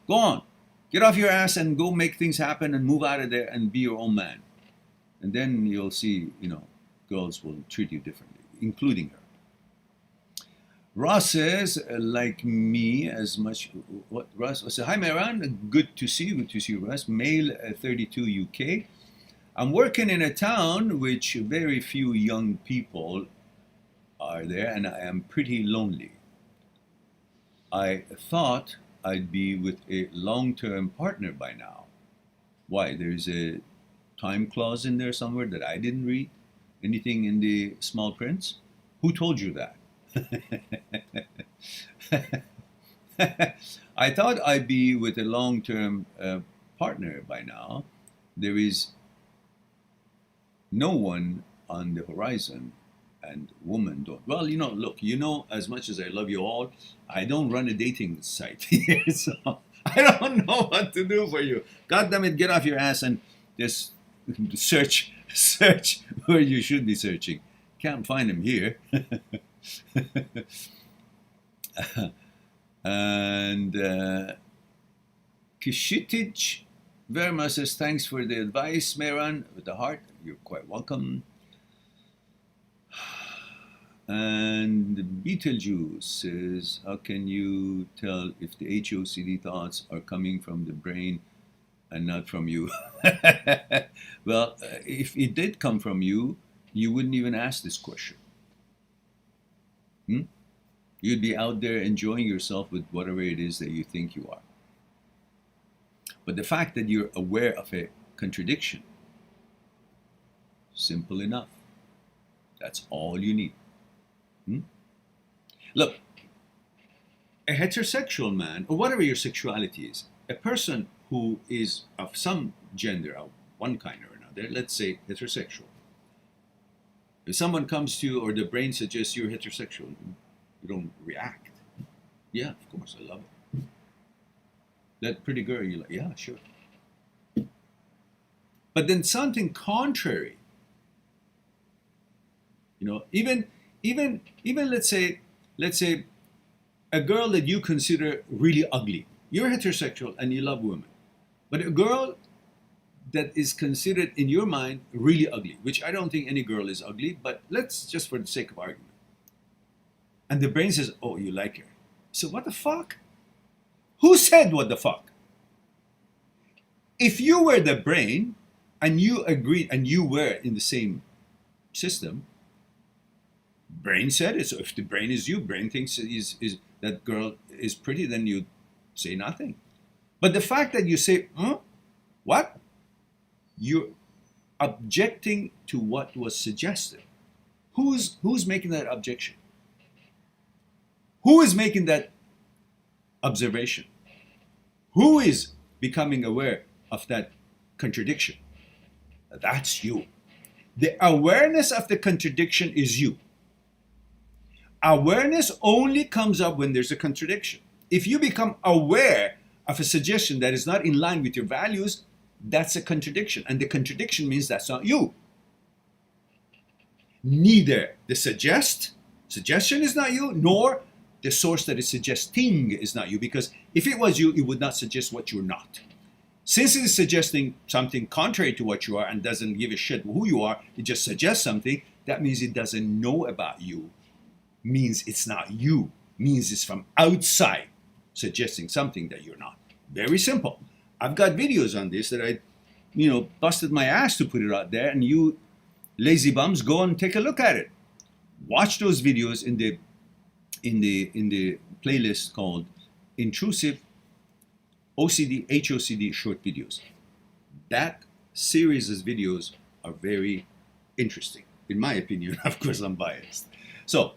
Go on. Get off your ass and go make things happen and move out of there and be your own man. And then you'll see, girls will treat you differently, including her. Ross says, like me, as much. What Ross says? Hi, Mehran. Good to see you. Good to see you, Ross. Male, 32 UK. I'm working in a town which very few young people are there, and I am pretty lonely. I thought I'd be with a long-term partner by now. Why? There's a time clause in there somewhere that I didn't read? Anything in the small prints? Who told you that? I thought I'd be with a long-term partner by now. There is no one on the horizon, and women don't. Well, look, as much as I love you all, I don't run a dating site here, so I don't know what to do for you. God damn it, get off your ass and just search where you should be searching. Can't find him here. And Kishitich Verma says, thanks for the advice, Mehran, with the heart. You're quite welcome. And Beetlejuice says, how can you tell if the HOCD thoughts are coming from the brain and not from you? Well, if it did come from you, you wouldn't even ask this question. You'd be out there enjoying yourself with whatever it is that you think you are. But the fact that you're aware of a contradiction, simple enough. That's all you need. Look, a heterosexual man, or whatever your sexuality is, a person who is of some gender, of one kind or another, let's say heterosexual. If someone comes to you or the brain suggests you're heterosexual, you don't react. Yeah, of course, I love it. That pretty girl, you're like, yeah, sure. But then something contrary, even let's say a girl that you consider really ugly. You're heterosexual and you love women. But a girl that is considered in your mind really ugly, which I don't think any girl is ugly, but let's just for the sake of argument. And the brain says, oh, you like her. So what the fuck? Who said what the fuck? If you were the brain and you agreed and you were in the same system, brain said it. So if the brain is you, brain thinks is that girl is pretty, then you say nothing. But the fact that you say, what? You're objecting to what was suggested. Who's making that objection? Who is making that observation? Who is becoming aware of that contradiction? That's you. The awareness of the contradiction is you. Awareness only comes up when there's a contradiction. If you become aware of a suggestion that is not in line with your values, that's a contradiction. And the contradiction means that's not you. Neither the suggestion is not you, nor the source that is suggesting is not you. Because if it was you, it would not suggest what you're not. Since it is suggesting something contrary to what you are and doesn't give a shit who you are, it just suggests something, that means it doesn't know about you. Means it's not you. Means it's from outside suggesting something that you're not. Very simple. I've got videos on this that I, busted my ass to put it out there, and you lazy bums go and take a look at it. Watch those videos in the playlist called Intrusive OCD, HOCD short videos. That series of videos are very interesting. in my opinion. Of course, I'm biased. So,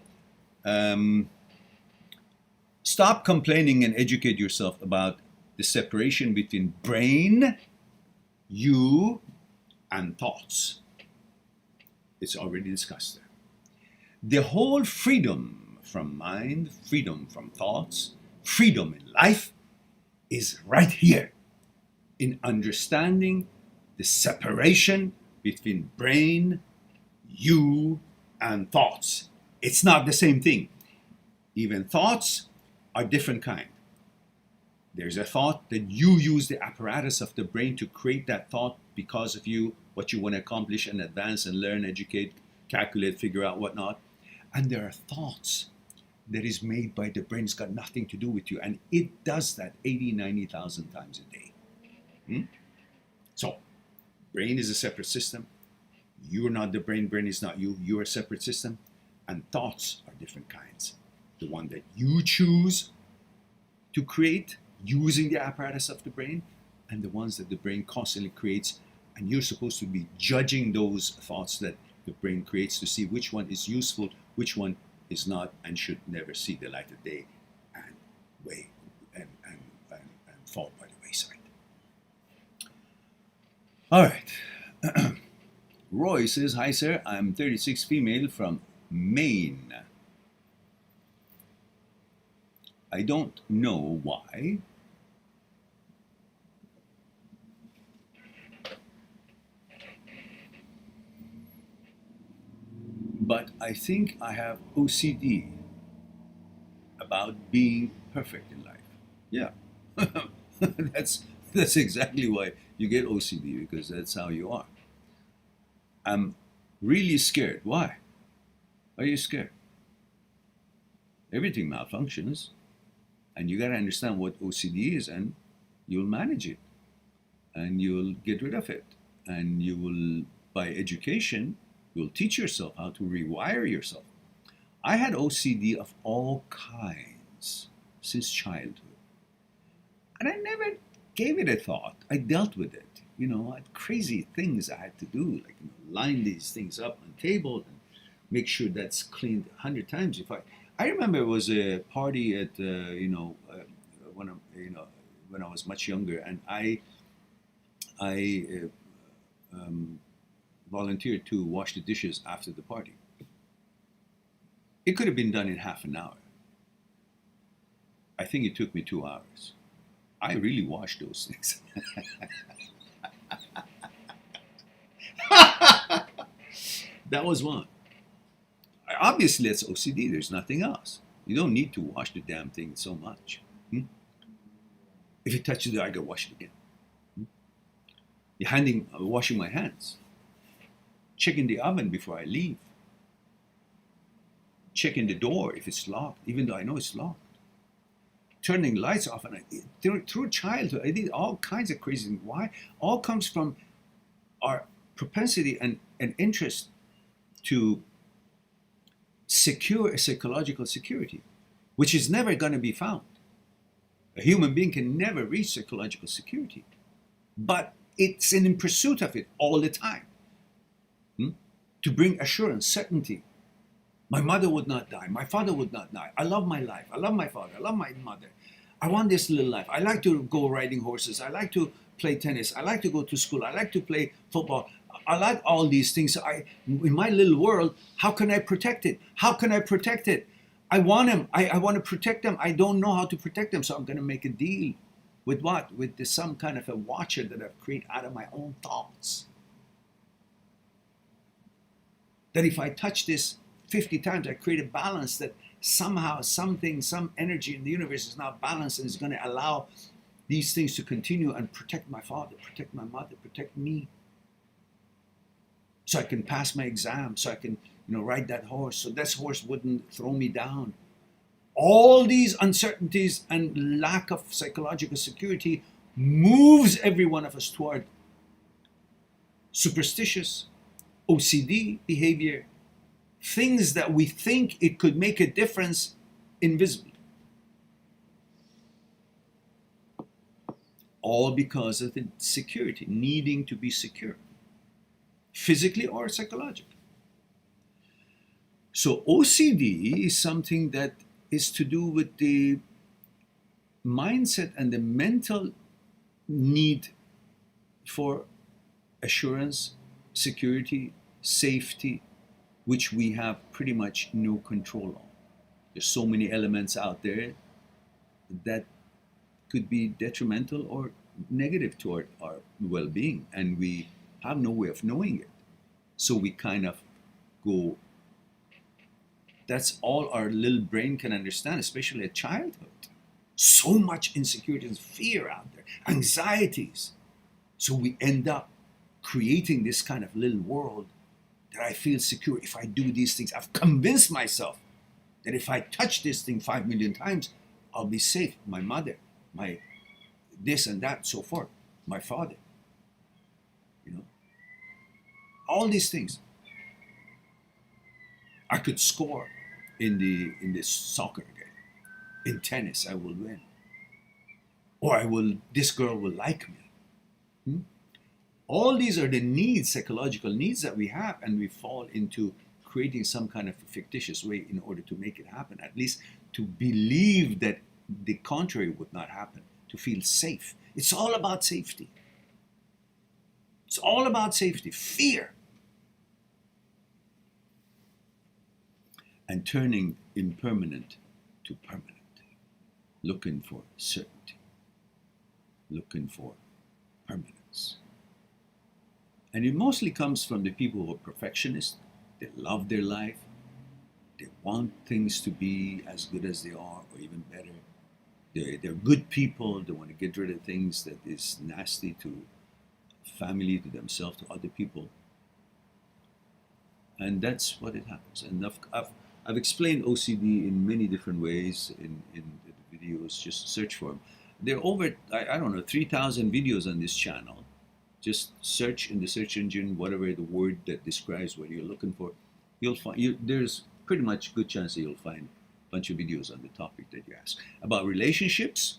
stop complaining and educate yourself about the separation between brain, you, and thoughts. It's already discussed there. The whole freedom from mind, freedom from thoughts, freedom in life is right here in understanding the separation between brain, you, and thoughts. It's not the same thing. Even thoughts are different kind. There's a thought that you use the apparatus of the brain to create that thought because of you, what you want to accomplish and advance and learn, educate, calculate, figure out whatnot. And there are thoughts that is made by the brain. It's got nothing to do with you. And it does that 80, 90,000 times a day. So, brain is a separate system. You're not the brain. Brain is not you. You're a separate system. And thoughts are different kinds. The one that you choose to create using the apparatus of the brain, and the ones that the brain constantly creates, and you're supposed to be judging those thoughts that the brain creates to see which one is useful, which one is not, and should never see the light of day and fall by the wayside. All right. Roy says, "Hi sir, I'm 36, female from Maine. I don't know why, but I think I have OCD about being perfect in life." Yeah, that's exactly why you get OCD, because that's how you are. I'm really scared. Why? Why are you scared? Everything malfunctions, and you got to understand what OCD is, and you'll manage it, and you'll get rid of it, and you will, by education, you'll teach yourself how to rewire yourself. I had OCD of all kinds since childhood, and I never gave it a thought. I dealt with it. I had crazy things I had to do, like line these things up on the table and make sure that's cleaned 100 times. I remember it was a party at when I was much younger, and I volunteered to wash the dishes after the party. It could have been done in half an hour. I think it took me 2 hours. I really washed those things. That was one. Obviously, it's OCD. There's nothing else. You don't need to wash the damn thing so much. If it touches it, I gotta wash it again. Washing my hands. Checking the oven before I leave. Checking the door if it's locked, even though I know it's locked. Turning lights off. And through childhood, I did all kinds of crazy things. Why? All comes from our propensity and interest to secure a psychological security, which is never going to be found. A human being can never reach psychological security, but it's in pursuit of it all the time. To bring assurance, certainty. My mother would not die. My father would not die. I love my life. I love my father. I love my mother. I want this little life. I like to go riding horses. I like to play tennis. I like to go to school. I like to play football. I like all these things. In my little world, how can I protect it? How can I protect it? I want them. I want to protect them. I don't know how to protect them, so I'm going to make a deal. With what? With some kind of a watcher that I've created out of my own thoughts. That if I touch this 50 times, I create a balance that somehow, something, some energy in the universe is now balanced and is going to allow these things to continue and protect my father, protect my mother, protect me. So I can pass my exam, so I can, ride that horse, so this horse wouldn't throw me down. All these uncertainties and lack of psychological security moves every one of us toward superstitious, OCD behavior, things that we think it could make a difference invisibly. All because of the security, needing to be secure, physically or psychologically. So OCD is something that is to do with the mindset and the mental need for assurance, security, safety, which we have pretty much no control on. There's so many elements out there that could be detrimental or negative toward our well-being, and we have no way of knowing it. So we kind of go, that's all our little brain can understand, especially at childhood. So much insecurity and fear out there, anxieties. So we end up creating this kind of little world that I feel secure if I do these things. I've convinced myself that if I touch this thing 5 million times, I'll be safe. My mother, my this and that, so forth, my father, you know, all these things. I could score in the soccer game, in tennis I will win, or this girl will like me. All these are the needs, psychological needs that we have, and we fall into creating some kind of a fictitious way in order to make it happen, at least to believe that the contrary would not happen, to feel safe. It's all about safety. It's all about safety, fear. And turning impermanent to permanent, looking for certainty, looking for permanence. And it mostly comes from the people who are perfectionists. They love their life. They want things to be as good as they are or even better. They're good people. They want to get rid of things that is nasty to family, to themselves, to other people. And that's what it happens. And I've explained OCD in many different ways in the videos. Just search for them. There are over, I don't know, 3,000 videos on this channel. Just search in the search engine, whatever the word that describes what you're looking for. You'll find, there's pretty much a good chance that you'll find a bunch of videos on the topic that you ask. About relationships,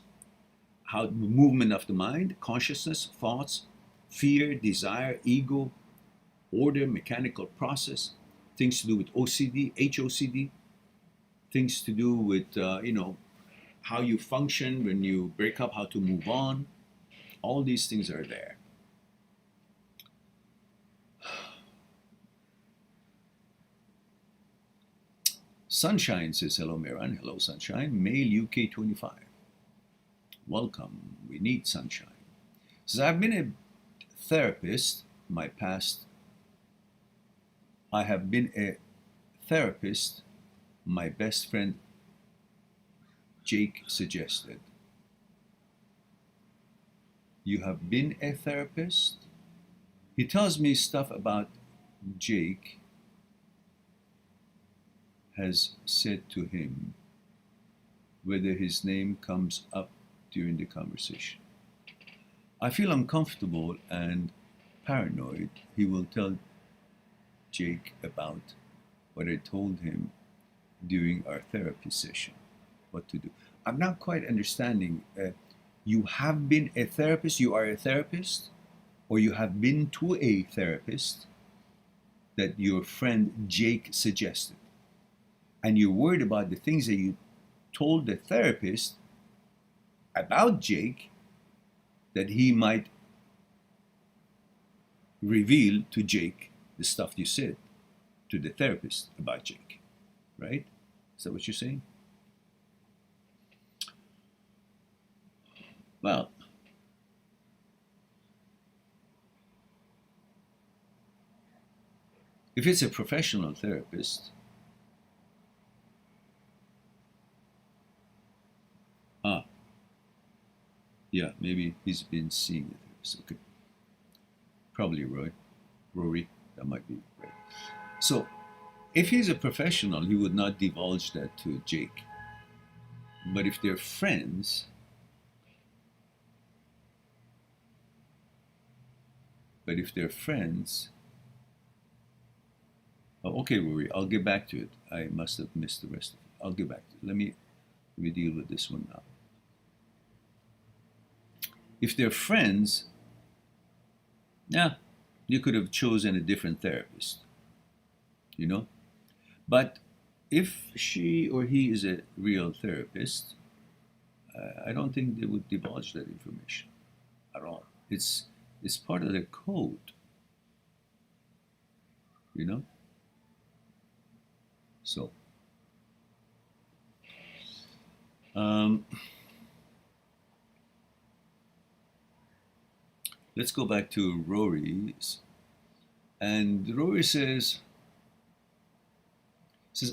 how movement of the mind, consciousness, thoughts, fear, desire, ego, order, mechanical process, things to do with OCD, HOCD, things to do with, how you function when you break up, how to move on. All these things are there. Sunshine says, hello, Miran. Hello, Sunshine. Male UK 25. Welcome. We need sunshine. Says, I've been a therapist. I have been a therapist. My best friend Jake suggested. You have been a therapist? He tells me stuff about Jake has said to him, whether his name comes up during the conversation. I feel uncomfortable and paranoid he will tell Jake about what I told him during our therapy session, what to do. I'm not quite understanding. You have been a therapist, you are a therapist, or you have been to a therapist that your friend Jake suggested. And you're worried about the things that you told the therapist about Jake that he might reveal to Jake the stuff you said to the therapist about Jake, right? Is that what you're saying? Well, if it's a professional therapist, yeah, maybe he's been seeing it. Okay. Probably Rory, that might be right. So, if he's a professional, he would not divulge that to Jake. But if they're friends, oh, okay, Rory, I'll get back to it. I must have missed the rest of it. I'll get back to it. Let me deal with this one now. If they're friends, yeah, you could have chosen a different therapist, But if she or he is a real therapist, I don't think they would divulge that information at all. It's part of their code, you know. So um, let's go back to Rory's, and Rory says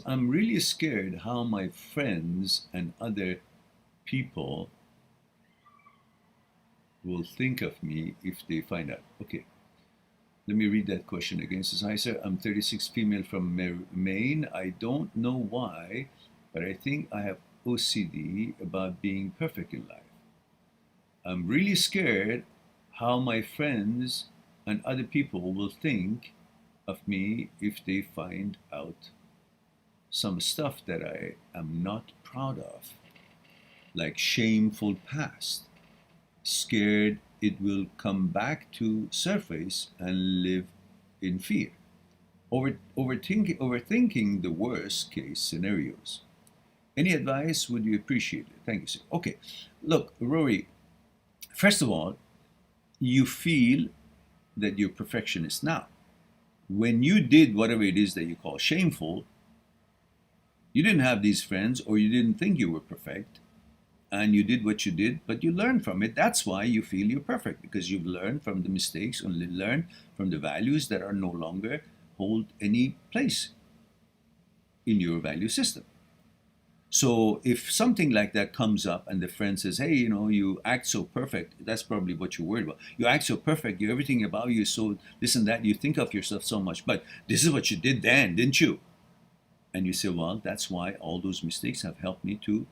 I'm really scared how my friends and other people will think of me if they find out. Okay, let me read that question again. It says, hi sir, I'm 36, female from Maine. I don't know why, but I think I have OCD about being perfect in life. I'm really scared how my friends and other people will think of me if they find out some stuff that I am not proud of, like shameful past. Scared it will come back to surface and live in fear. Overthinking the worst case scenarios. Any advice would be appreciated. Thank you, sir. Okay, look, Rory, first of all, you feel that you're perfectionist now. When you did whatever it is that you call shameful, you didn't have these friends or you didn't think you were perfect and you did what you did, but you learned from it. That's why you feel you're perfect, because you've learned from the mistakes and learned from the values that are no longer hold any place in your value system. So if something like that comes up and the friend says, hey, you know, you act so perfect, that's probably what you're worried about. You act so perfect, you everything about you is so this and that, you think of yourself so much, but this is what you did then, didn't you? And you say, well, that's why all those mistakes have helped me to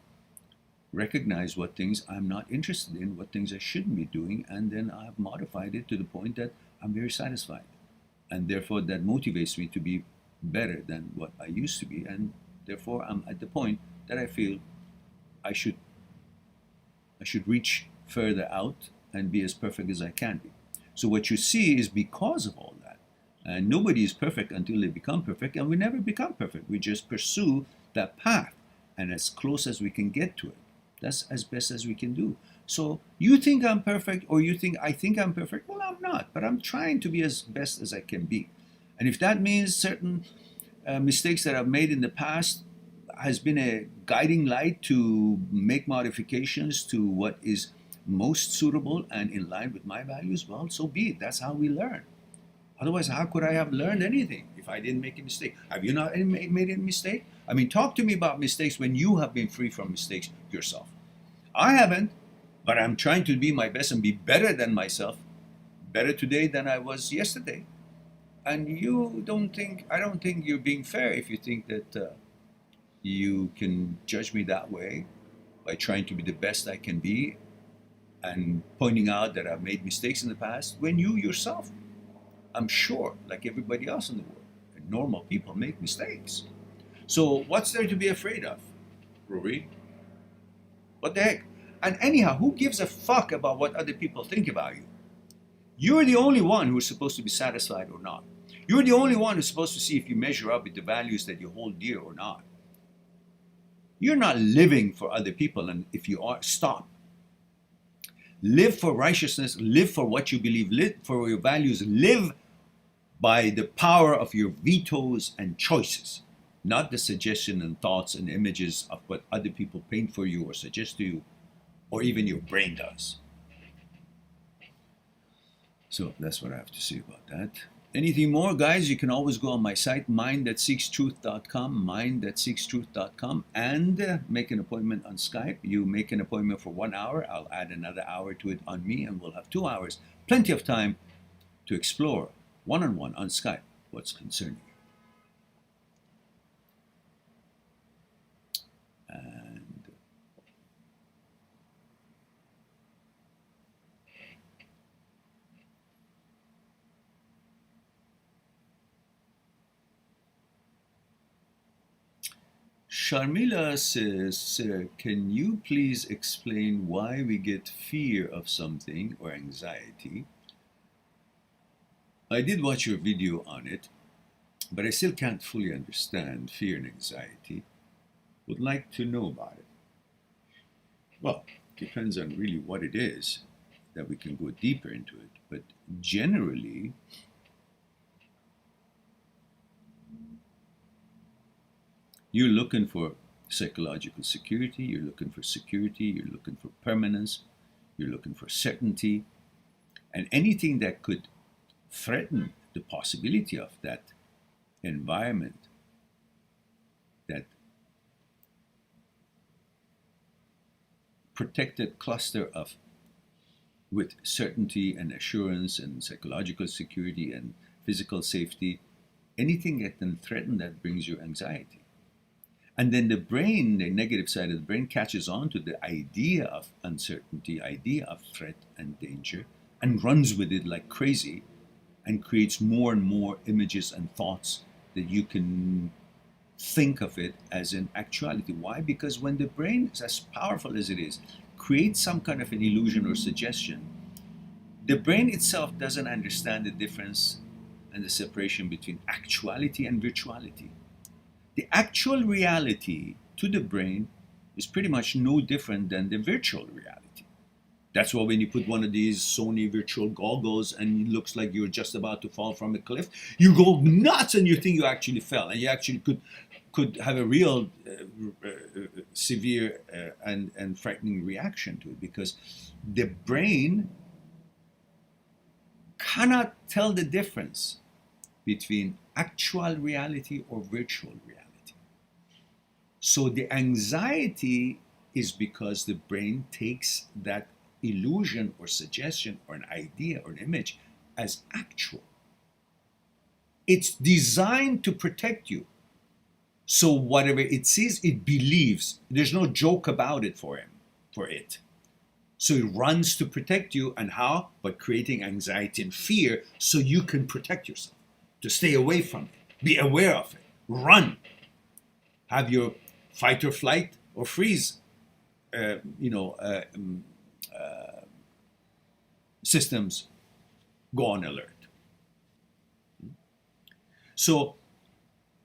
recognize what things I'm not interested in, what things I shouldn't be doing, and then I've modified it to the point that I'm very satisfied. And therefore that motivates me to be better than what I used to be. And therefore I'm at the point that I feel I should reach further out and be as perfect as I can be. So what you see is because of all that. And nobody is perfect until they become perfect, and we never become perfect. We just pursue that path, and as close as we can get to it. That's as best as we can do. So you think I'm perfect, or you think I think I'm perfect? Well, I'm not, but I'm trying to be as best as I can be. And if that means certain mistakes that I've made in the past has been a guiding light to make modifications to what is most suitable and in line with my values, well, so be it. That's how we learn. Otherwise, how could I have learned anything if I didn't make a mistake? Have you not made a mistake? I mean, talk to me about mistakes when you have been free from mistakes yourself. I haven't, but I'm trying to be my best and be better than myself, better today than I was yesterday. And I don't think you're being fair if you think that you can judge me that way by trying to be the best I can be and pointing out that I've made mistakes in the past when you yourself, I'm sure, like everybody else in the world, normal people make mistakes. So what's there to be afraid of, Rory? What the heck? And anyhow, who gives a fuck about what other people think about you? You're the only one who's supposed to be satisfied or not. You're the only one who's supposed to see if you measure up with the values that you hold dear or not. You're not living for other people, and if you are, stop. Live for righteousness, live for what you believe, live for your values, live by the power of your vetoes and choices, not the suggestion and thoughts and images of what other people paint for you or suggest to you, or even your brain does. So that's what I have to say about that. Anything more, guys, you can always go on my site, mindthatseekstruth.com, mindthatseekstruth.com, and make an appointment on Skype. You make an appointment for 1 hour, I'll add another hour to it on me, and we'll have 2 hours. Plenty of time to explore one-on-one on Skype what's concerning you. And Sharmila says, sir, can you please explain why we get fear of something or anxiety? I did watch your video on it. but I still can't fully understand fear and anxiety. Would like to know about it. Well, depends on really what it is that we can go deeper into it. But generally, you're looking for psychological security, you're looking for security, you're looking for permanence, you're looking for certainty, and anything that could threaten the possibility of that environment, that protected cluster of with certainty and assurance and psychological security and physical safety, anything that can threaten that brings you anxiety. And then the brain, the negative side of the brain, catches on to the idea of uncertainty, idea of threat and danger, and runs with it like crazy and creates more and more images and thoughts that you can think of it as an actuality. Why? Because when the brain is as powerful as it is, creates some kind of an illusion or suggestion, the brain itself doesn't understand the difference and the separation between actuality and virtuality. The actual reality to the brain is pretty much no different than the virtual reality. That's why when you put one of these Sony virtual goggles and it looks like you're just about to fall from a cliff, you go nuts and you think you actually fell, and you actually could have a real severe and frightening reaction to it, because the brain cannot tell the difference between actual reality or virtual reality. So the anxiety is because the brain takes that illusion or suggestion or an idea or an image as actual. It's designed to protect you. So whatever it sees, it believes. There's no joke about it for it. So it runs to protect you, and how? By creating anxiety and fear so you can protect yourself, to stay away from it, be aware of it, run, have your fight or flight or freeze, systems go on alert. So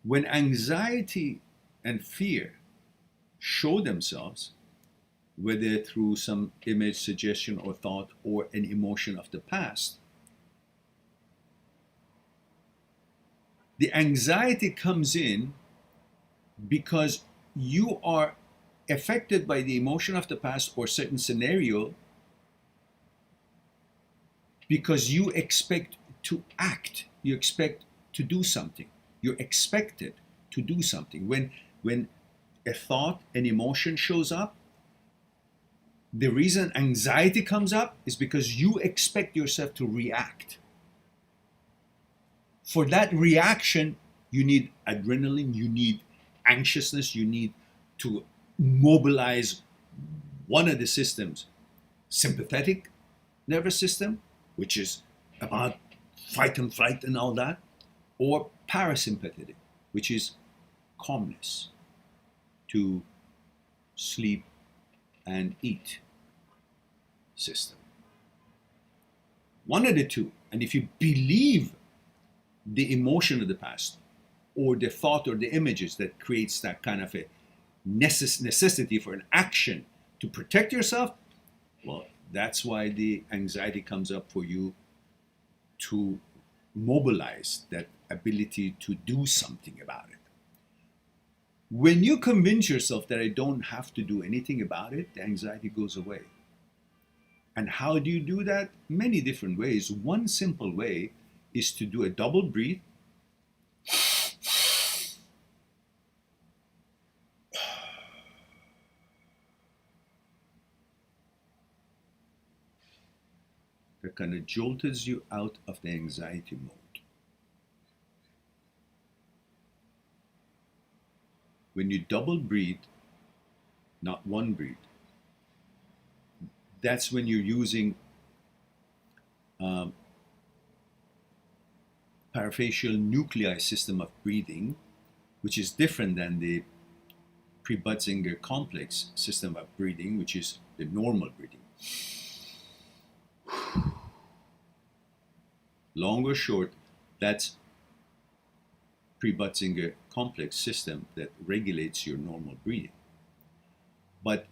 when anxiety and fear show themselves, whether through some image, suggestion, or thought, or an emotion of the past, the anxiety comes in because you are affected by the emotion of the past or certain scenario, because you expect to act, you expect to do something, you're expected to do something. When a thought, an emotion shows up, the reason anxiety comes up is because you expect yourself to react. For that reaction, you need adrenaline, you need anxiousness, you need to mobilize one of the systems, sympathetic nervous system, which is about fight and flight and all that, or parasympathetic, which is calmness, to sleep and eat system. One of the two. And if you believe the emotion of the past, or the thought or the images that creates that kind of a necessity for an action to protect yourself, well, that's why the anxiety comes up for you, to mobilize that ability to do something about it. When you convince yourself that I don't have to do anything about it, the anxiety goes away. And how do you do that? Many different ways. One simple way is to do a double breath. That kind of jolts you out of the anxiety mode. When you double breathe, not one breathe, that's when you're using parafacial nuclei system of breathing, which is different than the pre-Butzinger complex system of breathing, which is the normal breathing. Long or short, that's pre-Butzinger complex system that regulates your normal breathing. But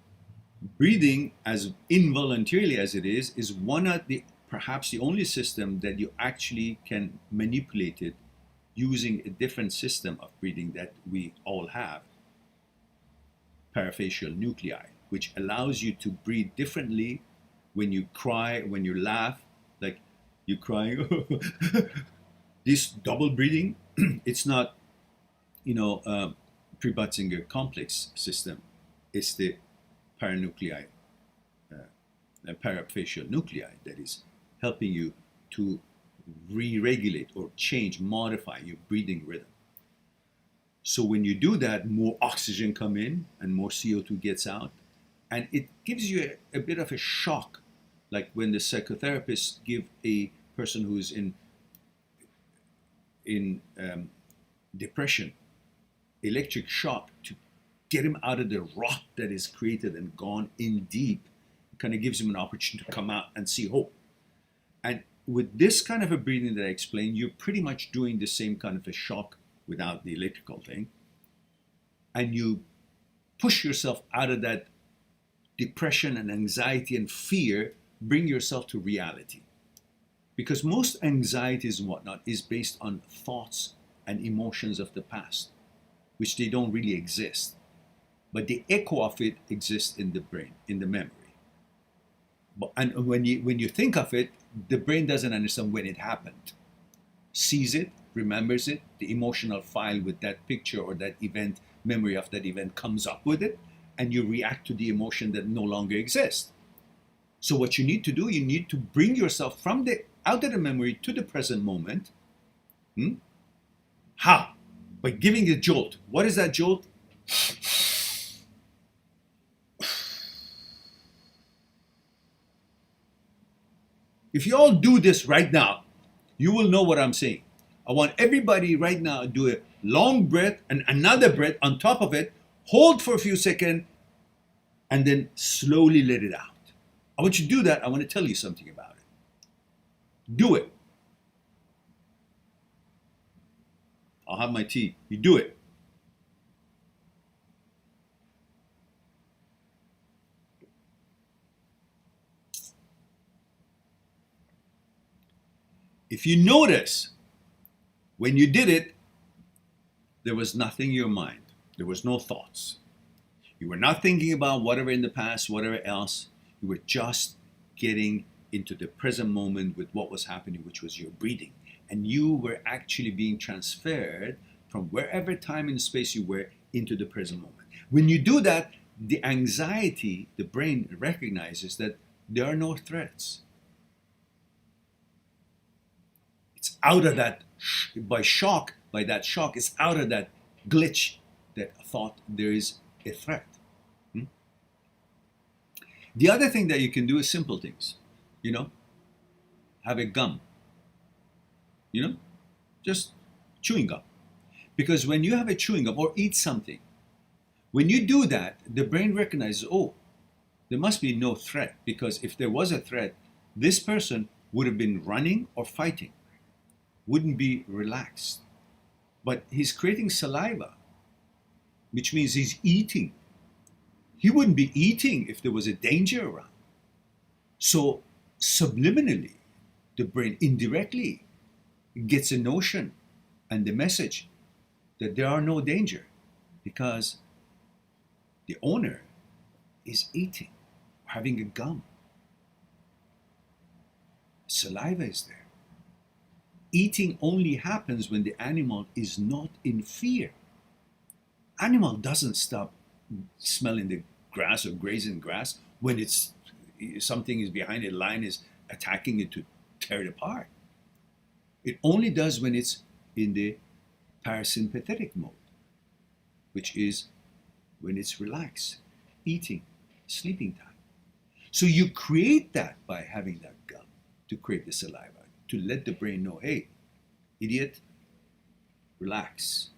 breathing, as involuntarily as it is one of the perhaps the only system that you actually can manipulate it using a different system of breathing that we all have, parafacial nuclei, which allows you to breathe differently when you cry, when you laugh, like you crying. This double breathing, it's not, pre-Butzinger complex system. It's the paranuclei, parafacial nuclei that is helping you to re-regulate or change, modify your breathing rhythm. So when you do that, more oxygen come in and more CO2 gets out, and it gives you a bit of a shock, like when the psychotherapists give a person who's in depression electric shock to get him out of the rot that is created and gone in deep. It kind of gives him an opportunity to come out and see hope. And with this kind of a breathing that I explained, you're pretty much doing the same kind of a shock without the electrical thing. And you push yourself out of that depression and anxiety and fear, bring yourself to reality. Because most anxieties and whatnot is based on thoughts and emotions of the past, which they don't really exist. But the echo of it exists in the brain, in the memory. And when you think of it, the brain doesn't understand when it happened. Sees it, remembers it, the emotional file with that picture or that event, memory of that event comes up with it, and you react to the emotion that no longer exists. So what you need to do, you need to bring yourself from out of the memory to the present moment. How? By giving a jolt. What is that jolt? If you all do this right now, you will know what I'm saying. I want everybody right now to do a long breath and another breath on top of it, hold for a few seconds, and then slowly let it out. I want you to do that. I want to tell you something about it. Do it. I'll have my tea. You do it. If you notice, when you did it, there was nothing in your mind. There was no thoughts. You were not thinking about whatever in the past, whatever else. You were just getting into the present moment with what was happening, which was your breathing. And you were actually being transferred from wherever time and space you were into the present moment. When you do that, the anxiety, the brain recognizes that there are no threats. It's out of that, by that shock, it's out of that glitch that thought there is a threat. The other thing that you can do is simple things. Have a gum. Just chewing gum. Because when you have a chewing gum or eat something, when you do that, the brain recognizes, oh, there must be no threat. Because if there was a threat, this person would have been running or fighting, wouldn't be relaxed. But he's creating saliva, which means he's eating. He wouldn't be eating if there was a danger around. So subliminally, the brain indirectly gets a notion and the message that there are no danger because the owner is eating, having a gum. Saliva is there. Eating only happens when the animal is not in fear. Animal doesn't stop smelling the grass or grazing grass when something is behind it, a lion is attacking it to tear it apart. It only does when it's in the parasympathetic mode, which is when it's relaxed, eating, sleeping time. So you create that by having that gum to create the saliva, to let the brain know, hey, idiot, relax.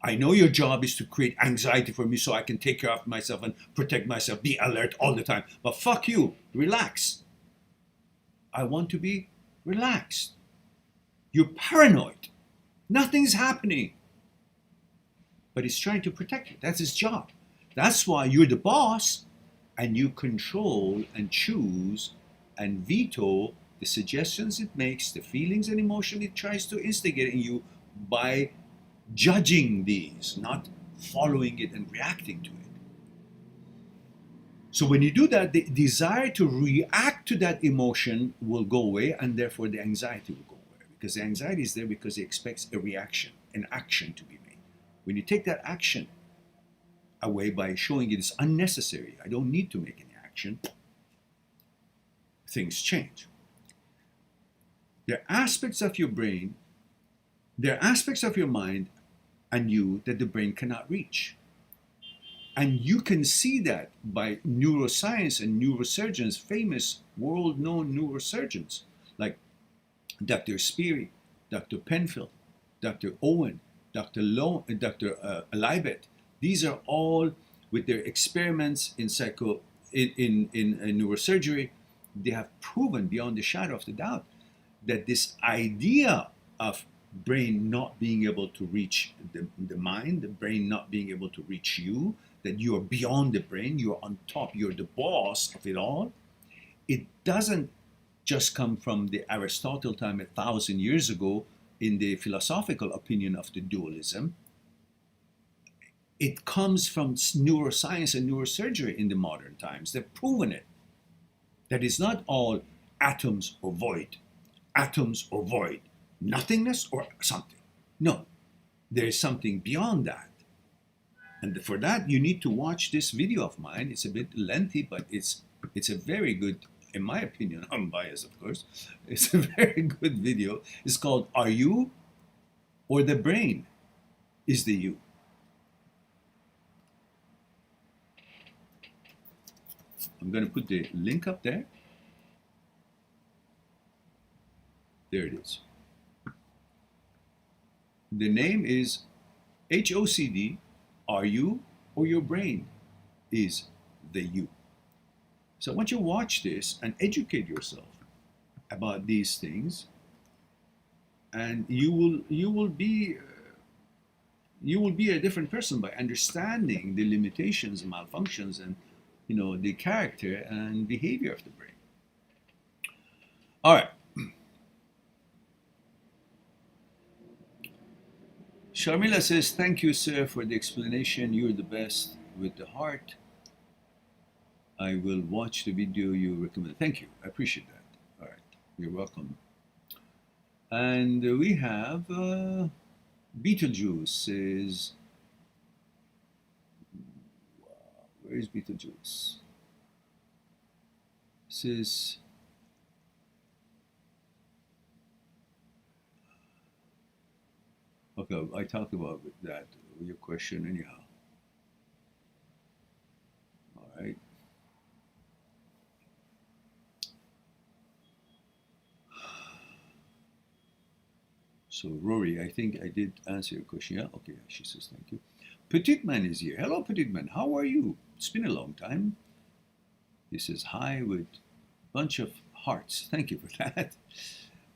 I know your job is to create anxiety for me so I can take care of myself and protect myself, be alert all the time. But fuck you, relax. I want to be relaxed. You're paranoid. Nothing's happening. But he's trying to protect you. That's his job. That's why you're the boss and you control and choose and veto the suggestions it makes, the feelings and emotion it tries to instigate in you by judging these, not following it and reacting to it. So when you do that, the desire to react to that emotion will go away, and therefore the anxiety will go away. Because the anxiety is there because it expects a reaction, an action to be made. When you take that action away by showing it is unnecessary, I don't need to make any action, things change. There are aspects of your brain, there are aspects of your mind and you that the brain cannot reach. And you can see that by neuroscience and neurosurgeons, famous world-known neurosurgeons like Dr. Speary, Dr. Penfield, Dr. Owen, Dr. Libet. These are all, with their experiments in neurosurgery, they have proven beyond the shadow of the doubt that this idea of brain not being able to reach the mind, the brain not being able to reach you, that you are beyond the brain, you're on top, you're the boss of it all, it doesn't just come from the Aristotle time 1,000 years ago in the philosophical opinion of the dualism. It comes from neuroscience and neurosurgery in the modern times. They've proven it. That it's not all atoms or void, nothingness or something. No, there is something beyond that. And for that, you need to watch this video of mine. It's a bit lengthy, but it's a very good, in my opinion, I'm biased, of course. It's a very good video. It's called Are You or the Brain is the You? I'm going to put the link up there. There it is. The name is HOCD, Are You or Your Brain is the You? So I want you to watch this and educate yourself about these things, and you will be a different person by understanding the limitations and malfunctions and the character and behavior of the brain. All right. Sharmila says, thank you, sir, for the explanation. You're the best with the heart. I will watch the video you recommend. Thank you. I appreciate that. All right. You're welcome. And we have Beetlejuice says, where is Beetlejuice? Says, okay, I talked about that, your question anyhow. All right. So Rory, I think I did answer your question. Yeah, okay, she says thank you. Petite Man is here. Hello, Petite Man. How are you? It's been a long time. He says hi with a bunch of hearts. Thank you for that.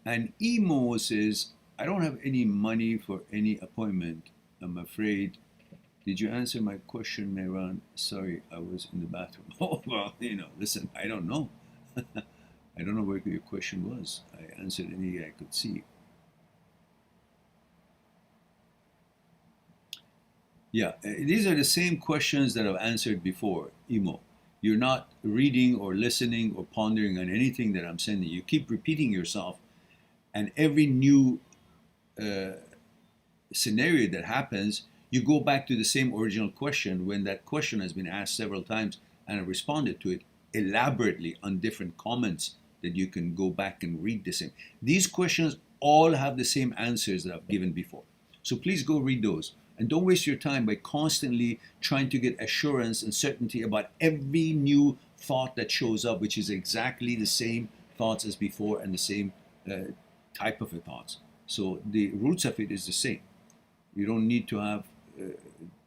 And Emo says, I don't have any money for any appointment, I'm afraid. Did you answer my question, Mehran? Sorry, I was in the bathroom. Oh, well, listen, I don't know. I don't know what your question was. I answered any I could see. Yeah, these are the same questions that I've answered before, Emo. You're not reading or listening or pondering on anything that I'm sending. You keep repeating yourself, and every new scenario that happens, you go back to the same original question when that question has been asked several times and I responded to it elaborately on different comments that you can go back and read the same. These questions all have the same answers that I've given before. So please go read those. And don't waste your time by constantly trying to get assurance and certainty about every new thought that shows up, which is exactly the same thoughts as before and the same type of thoughts. So the roots of it is the same. You don't need to have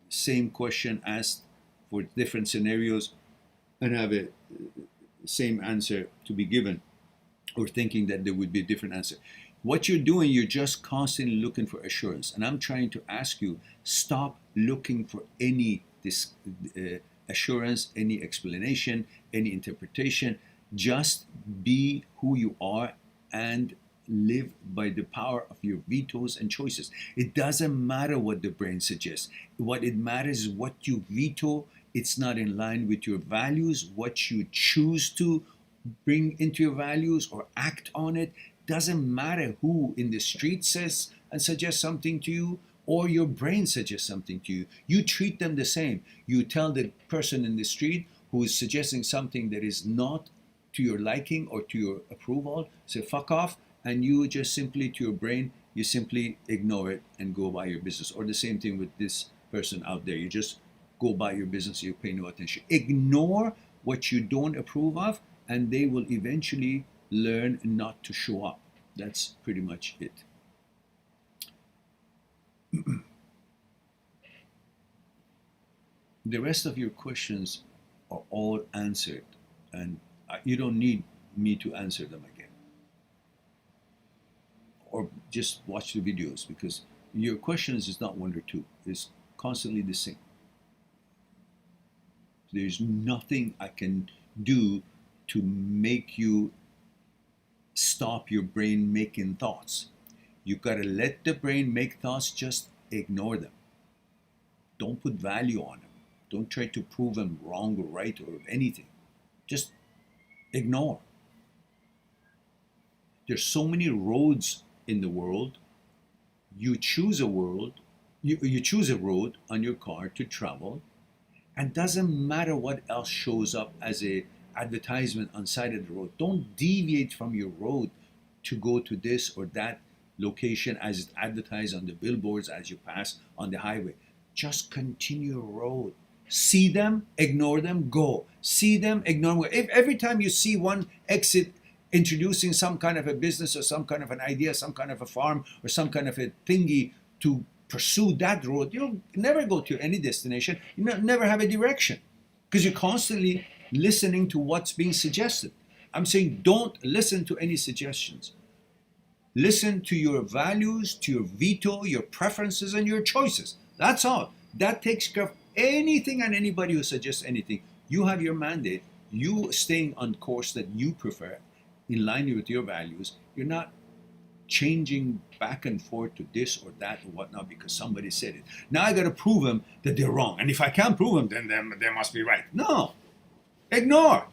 same question asked for different scenarios and have a same answer to be given, or thinking that there would be a different answer. What you're doing, you're just constantly looking for assurance. And I'm trying to ask you, stop looking for any assurance, any explanation, any interpretation. Just be who you are and live by the power of your vetoes and choices. It doesn't matter what the brain suggests. What it matters is what you veto. It's not in line with your values. What you choose to bring into your values or act on it, doesn't matter who in the street says and suggests something to you or your brain suggests something to you. You treat them the same. You tell the person in the street who is suggesting something that is not to your liking or to your approval, say fuck off, and you just simply, to your brain, you simply ignore it and go by your business. Or the same thing with this person out there. You just go by your business, you pay no attention. Ignore what you don't approve of, and they will eventually learn not to show up. That's pretty much it. The rest of your questions are all answered, and you don't need me to answer them again. Or just watch the videos, because your questions is not one or two. It's constantly the same. There's nothing I can do to make you stop your brain making thoughts. You gotta let the brain make thoughts, just ignore them. Don't put value on them. Don't try to prove them wrong or right or anything. Just ignore. There's so many roads in the world. You choose a world, you choose a road on your car to travel, and doesn't matter what else shows up as a advertisement on side of the road. Don't deviate from your road to go to this or that location as it's advertised on the billboards as you pass on the highway. Just continue your road. See them, ignore them, go. See them, ignore them. If every time you see one exit introducing some kind of a business or some kind of an idea, some kind of a farm or some kind of a thingy to pursue that road, you'll never go to any destination. You never have a direction, because you're constantly listening to what's being suggested. I'm saying don't listen to any suggestions. Listen to your values, to your veto, your preferences, and your choices. That's all. That takes care of anything and anybody who suggests anything. You have your mandate. You staying on course that you prefer, in line with your values. You're not changing back and forth to this or that or whatnot because somebody said it. Now I got to prove them that they're wrong. And if I can't prove them, then they must be right. No. Ignore.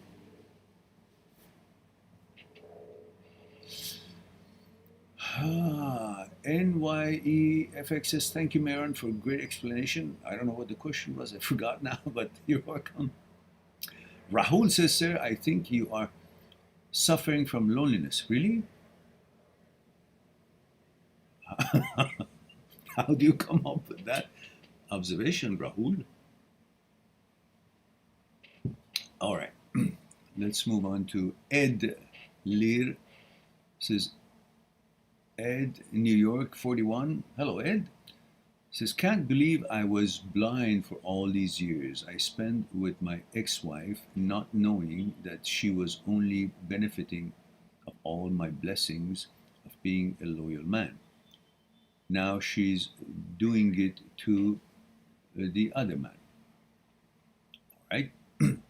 NYEFX says, thank you, Maron, for a great explanation. I don't know what the question was. I forgot now, but you're welcome. Rahul says, sir, I think you are suffering from loneliness. Really? How do you come up with that observation, Rahul? All right. Let's move on to Ed Lear. Says, Ed, New York, 41. Hello, Ed. Says, can't believe I was blind for all these years I spent with my ex-wife, not knowing that she was only benefiting of all my blessings of being a loyal man. Now she's doing it to the other man. All right? And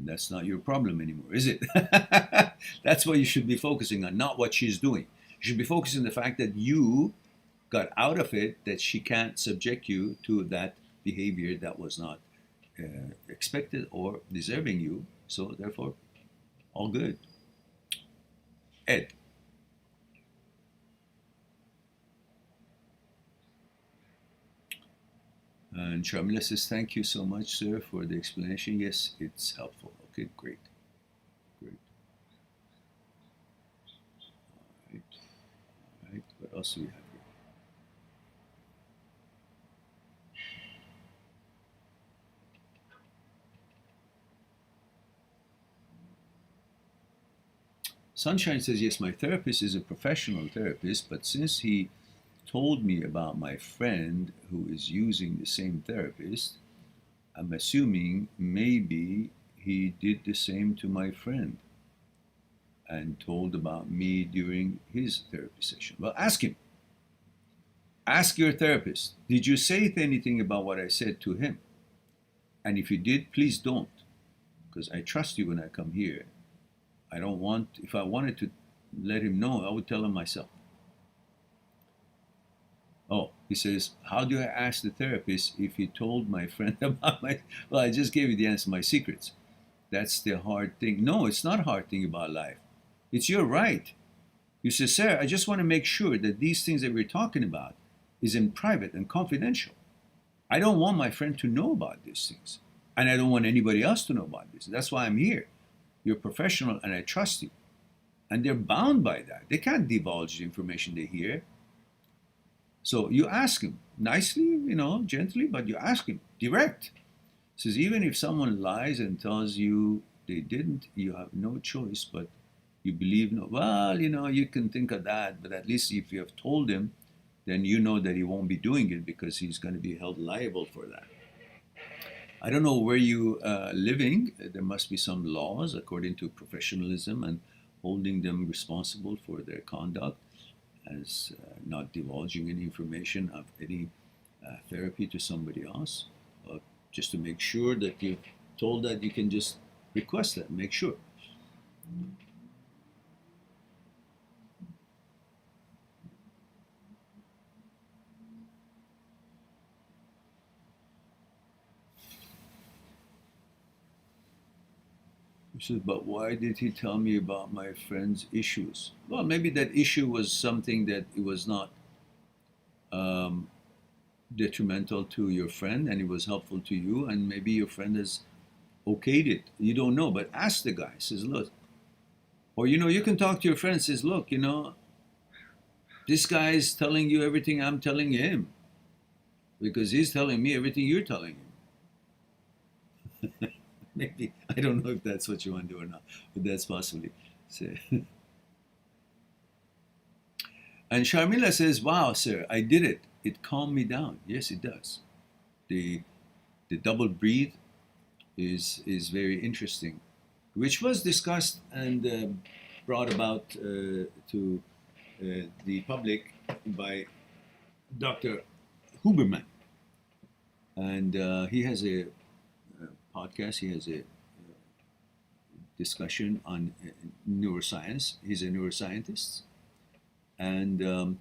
that's not your problem anymore, is it? That's what you should be focusing on, not what she's doing. You should be focusing on the fact that you got out of it, that she can't subject you to that behavior that was not expected or deserving you. So therefore, all good. Ed. And Sharmila says, thank you so much, sir, for the explanation. Yes, it's helpful. Okay, great. Great. All right. All right. What else do we have here? Sunshine says, yes, my therapist is a professional therapist, but since he told me about my friend who is using the same therapist, I'm assuming maybe he did the same to my friend. and told about me during his therapy session. Well, ask him. Ask your therapist, did you say anything about what I said to him? And if you did, please don't, because I trust you when I come here. I don't want, if I wanted to let him know, I would tell him myself. Oh, he says, how do I ask the therapist if he told my friend about my, well, I just gave you the answer, my secrets. That's the hard thing. No, it's not a hard thing about life. It's your right. You say, sir, I just want to make sure that these things that we're talking about is in private and confidential. I don't want my friend to know about these things. And I don't want anybody else to know about this. That's why I'm here. You're a professional and I trust you. And they're bound by that. They can't divulge the information they hear. So you ask him nicely, gently, but you ask him direct. It says, even if someone lies and tells you they didn't, you have no choice, but you believe, no, well, you can think of that, but at least if you have told him, then you know that he won't be doing it because he's going to be held liable for that. I don't know where you are living. There must be some laws according to professionalism and holding them responsible for their conduct as not divulging any information of any therapy to somebody else. Just to make sure that you've told that, you can just request that, make sure. He says, but why did he tell me about my friend's issues? Well, maybe that issue was something that it was not detrimental to your friend and it was helpful to you, and maybe your friend has okayed it. You don't know, but ask the guy. Says, look, or you can talk to your friend. Says, look, this guy is telling you everything I'm telling him because he's telling me everything you're telling him. Maybe, I don't know if that's what you want to do or not, but that's possibly. So, and Sharmila says, wow, sir, I did it. It calmed me down. Yes, it does. The double breathe is very interesting, which was discussed and brought about to the public by Dr. Huberman. And he has a podcast, he has a discussion on neuroscience. He's a neuroscientist. And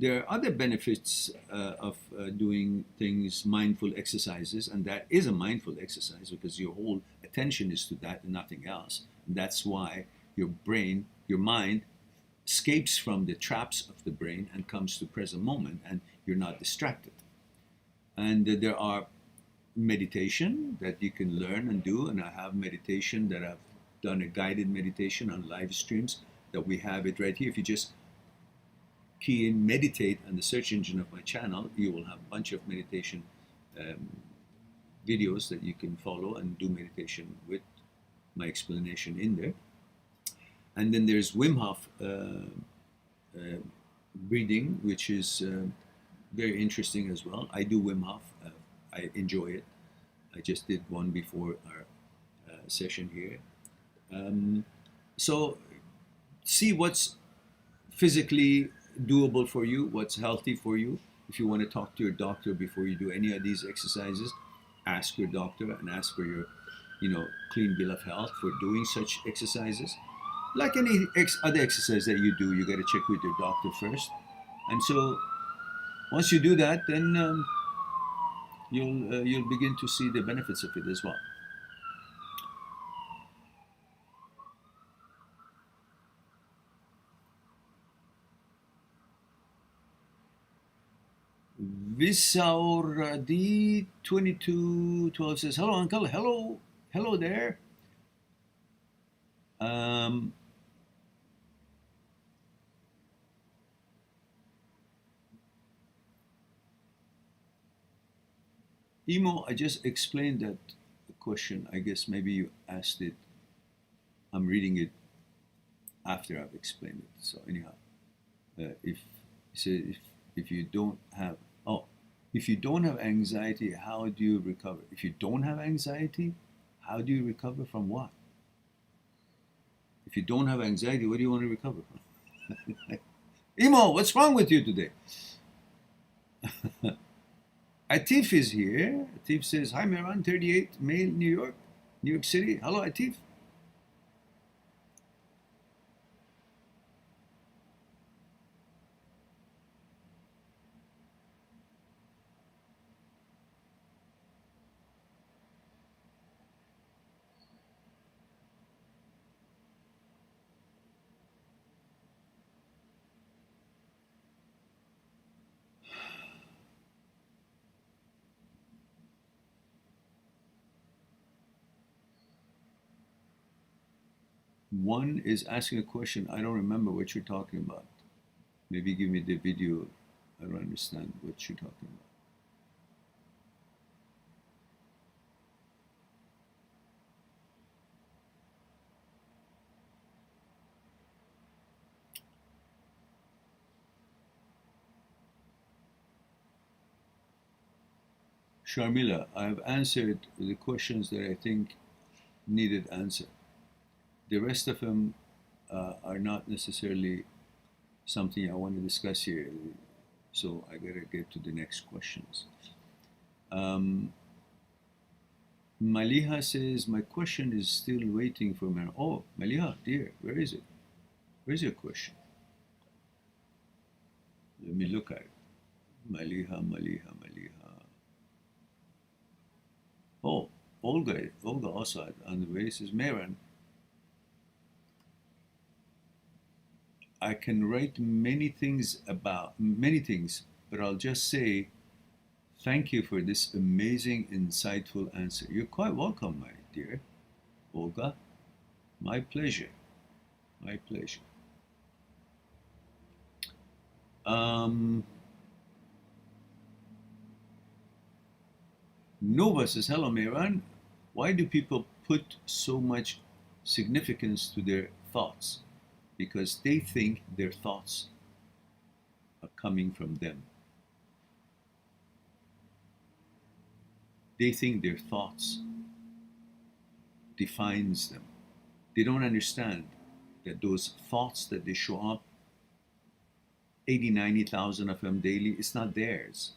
there are other benefits of doing things, mindful exercises, and that is a mindful exercise because your whole attention is to that and nothing else. And that's why your brain, your mind, escapes from the traps of the brain and comes to present moment, and you're not distracted. And there are meditation that you can learn and do, and I have meditation that I've done, a guided meditation on live streams that we have it right here. If you just key in meditate on the search engine of my channel, you will have a bunch of meditation videos that you can follow and do meditation with my explanation in there. And then there's Wim Hof breathing, which is very interesting as well. I do Wim Hof. I enjoy it. I just did one before our session here. So see what's physically doable for you, what's healthy for you. If you want to talk to your doctor before you do any of these exercises, ask your doctor and ask for your clean bill of health for doing such exercises. Like any other exercise that you do, you got to check with your doctor first. And so once you do that, then you'll begin to see the benefits of it as well. Visauradi 2212 says, hello uncle, hello there. Emo, I just explained that question. I guess maybe you asked it. I'm reading it after I've explained it. So anyhow, if you don't have anxiety, how do you recover? If you don't have anxiety, how do you recover from what? If you don't have anxiety, what do you want to recover from? Emo, what's wrong with you today? Atif is here. Atif says, hi, Mehran, 38, male, New York City. Hello, Atif. One is asking a question. I don't remember what you're talking about. Maybe give me the video. I don't understand what you're talking about. Sharmila, I've answered the questions that I think needed answer. The rest of them are not necessarily something I want to discuss here, so I gotta get to the next questions. Maliha says, my question is still waiting for me. Oh, Maliha, dear, where is it? Where's your question? Let me look at it. Maliha. Oh, Olga also on the way says, Mehran, I can write many things, but I'll just say thank you for this amazing, insightful answer. You're quite welcome, my dear Olga. My pleasure. My pleasure. Nova says, hello, Mehran. Why do people put so much significance to their thoughts? Because they think their thoughts are coming from them. They think their thoughts defines them. They don't understand that those thoughts that they show up, 80, 90,000 of them daily, it's not theirs.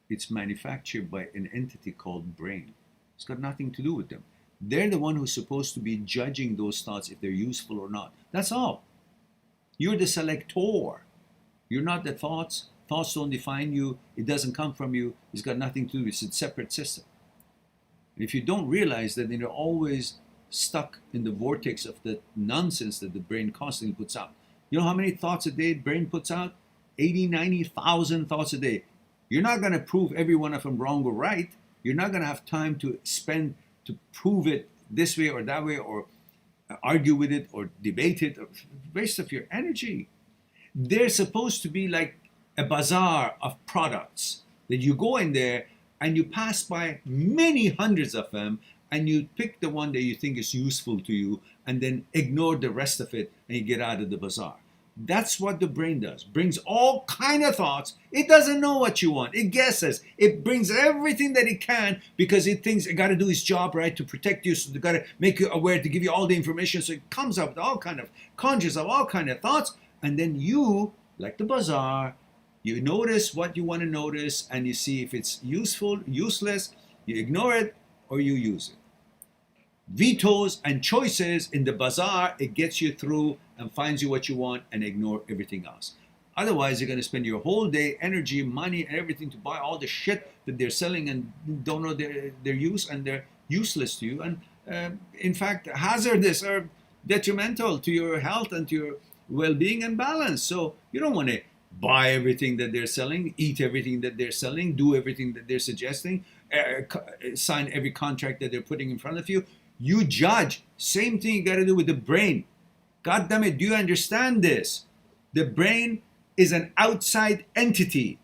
It's manufactured by an entity called brain. It's got nothing to do with them. They're the one who's supposed to be judging those thoughts if they're useful or not. That's all. You're the selector. You're not the thoughts. Thoughts don't define you. It doesn't come from you. It's got nothing to do. It's a separate system. And if you don't realize that, then you're always stuck in the vortex of the nonsense that the brain constantly puts out. You know how many thoughts a day the brain puts out? 80, 90,000 thoughts a day. You're not going to prove every one of them wrong or right. You're not going to have time to spend to prove it this way or that way, or argue with it or debate it, or waste of your energy. They're supposed to be like a bazaar of products that you go in there and you pass by many hundreds of them and you pick the one that you think is useful to you and then ignore the rest of it and you get out of the bazaar. That's what the brain does. Brings all kind of thoughts. It doesn't know what you want. It guesses. It brings everything that it can because it thinks it got to do its job, right, to protect you. So they got to make you aware, to give you all the information. So it comes up with all kind of, conjures up all kind of thoughts. And then you, like the bazaar, you notice what you want to notice and you see if it's useful, useless, you ignore it or you use it. Vetoes and choices in the bazaar, it gets you through and finds you what you want and ignore everything else. Otherwise, you're going to spend your whole day, energy, money, and everything to buy all the shit that they're selling and don't know their use, and they're useless to you. And in fact, hazardous or detrimental to your health and to your well-being and balance. So you don't want to buy everything that they're selling, eat everything that they're selling, do everything that they're suggesting, sign every contract that they're putting in front of you. You judge. Same thing you got to do with the brain. God damn it, do you understand this? The brain is an outside entity.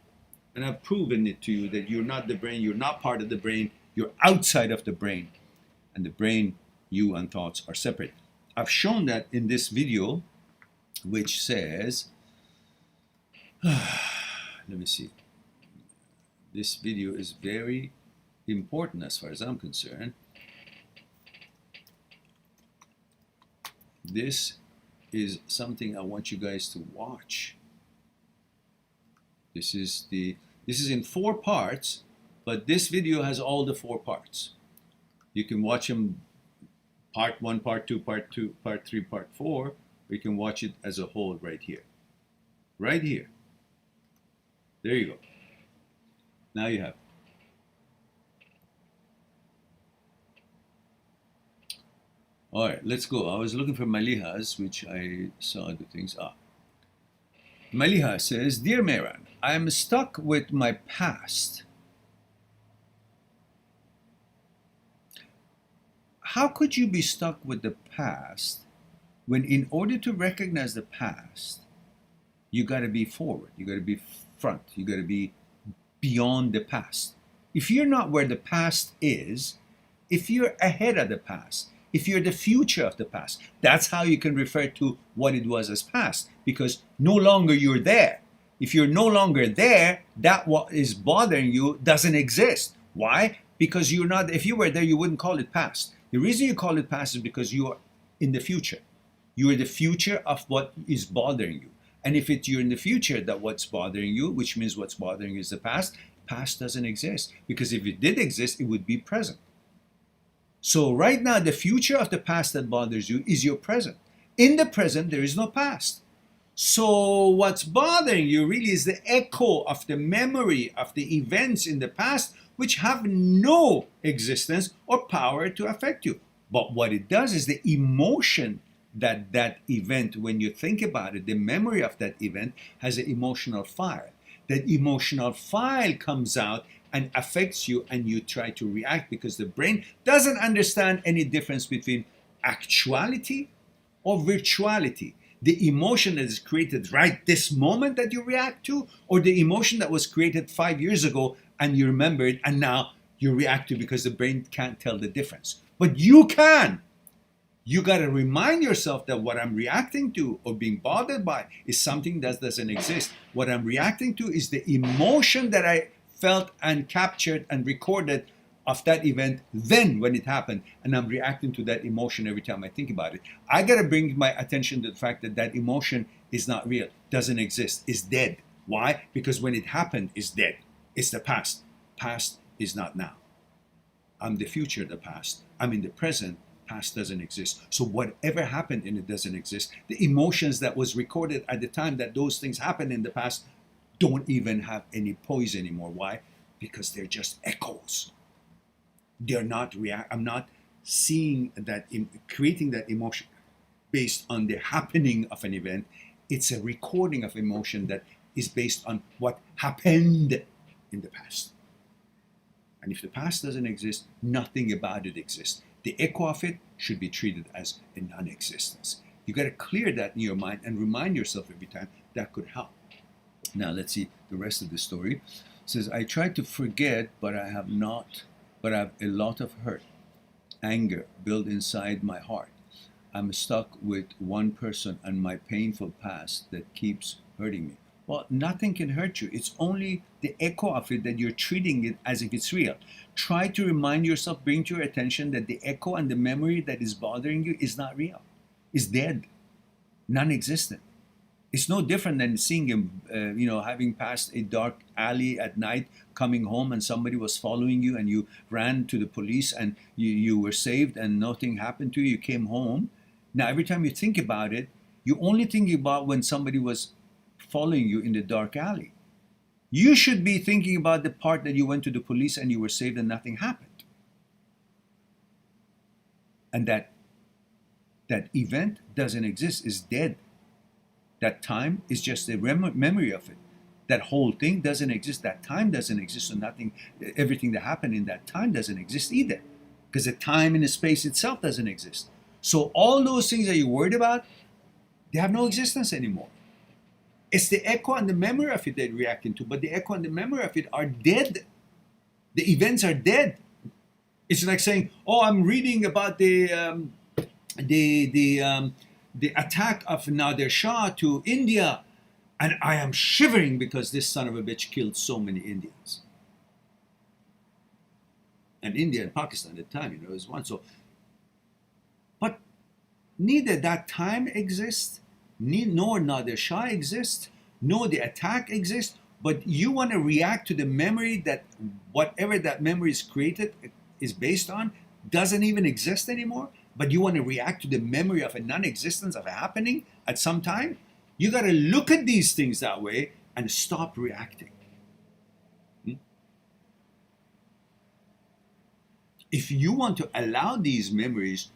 And I've proven it to you that you're not the brain, you're not part of the brain, you're outside of the brain. And the brain, you, and thoughts are separate. I've shown that in this video, which says, let me see. This video is very important as far as I'm concerned. This is something I want you guys to watch. This is in 4 parts, but this video has all the 4 parts. You can watch them part 1, part 2, part 3, part 4, or you can watch it as a whole right here. Right here. There you go. Now you have it. All right, let's go. I was looking for Maliha's, which I saw the things. Maliha says, Dear Mehran, I am stuck with my past. How could you be stuck with the past when in order to recognize the past, you got to be forward, you got to be front, you got to be beyond the past. If you're not where the past is, if you're ahead of the past, if you're the future of the past, that's how you can refer to what it was as past, because no longer you're there. If you're no longer there, that what is bothering you doesn't exist. Why? Because you're not, if you were there, you wouldn't call it past. The reason you call it past is because you are in the future. You are the future of what is bothering you. And if you're in the future that what's bothering you, which means what's bothering you is the past doesn't exist. Because if it did exist, it would be present. So right now, the future of the past that bothers you is your present. In the present, there is no past. So what's bothering you really is the echo of the memory of the events in the past which have no existence or power to affect you. But what it does is the emotion that event, when you think about it, the memory of that event has an emotional file. That emotional file comes out and affects you, and you try to react because the brain doesn't understand any difference between actuality or virtuality. The emotion that is created right this moment that you react to, or the emotion that was created 5 years ago and you remember it and now you react to because the brain can't tell the difference. But you can. You got to remind yourself that what I'm reacting to or being bothered by is something that doesn't exist. What I'm reacting to is the emotion that I felt and captured and recorded of that event then when it happened, and I'm reacting to that emotion every time I think about it. I got to bring my attention to the fact that that emotion is not real, doesn't exist, is dead. Why? Because when it happened, it's dead. It's the past. Past is not now. I'm the future, the past. I'm in the present. Past doesn't exist. So whatever happened in it doesn't exist. The emotions that was recorded at the time that those things happened in the past don't even have any poise anymore. Why? Because they're just echoes. They're not I'm not seeing that, creating that emotion based on the happening of an event. It's a recording of emotion that is based on what happened in the past. And if the past doesn't exist, nothing about it exists. The echo of it should be treated as a non-existence. You got to clear that in your mind and remind yourself every time. That could help. Now let's see the rest of the story. It says, I tried to forget, but I have a lot of hurt, anger built inside my heart. I'm stuck with one person and my painful past that keeps hurting me. Well, nothing can hurt you. It's only the echo of it that you're treating it as if it's real. Try to remind yourself, bring to your attention that the echo and the memory that is bothering you is not real. It's dead, non-existent. It's no different than seeing him, having passed a dark alley at night, coming home, and somebody was following you, and you ran to the police, and you were saved, and nothing happened to you. You came home. Now, every time you think about it, you only think about when somebody was following you in the dark alley. You should be thinking about the part that you went to the police and you were saved and nothing happened. And that event doesn't exist, is dead. That time is just a memory of it. That whole thing doesn't exist. That time doesn't exist. So everything that happened in that time doesn't exist either. Because the time and the space itself doesn't exist. So all those things that you're worried about, they have no existence anymore. It's the echo and the memory of it that you're reacting to, but the echo and the memory of it are dead. The events are dead. It's like saying, "Oh, I'm reading about the attack of Nader Shah to India, and I am shivering because this son of a bitch killed so many Indians." And India and Pakistan at the time, it was one. So, but neither that time exists, nor the shy exists, nor the attack exists, but you want to react to the memory that whatever that memory is created is based on doesn't even exist anymore, but you want to react to the memory of a non-existence of a happening at some time. You got to look at these things that way and stop reacting. If you want to allow these memories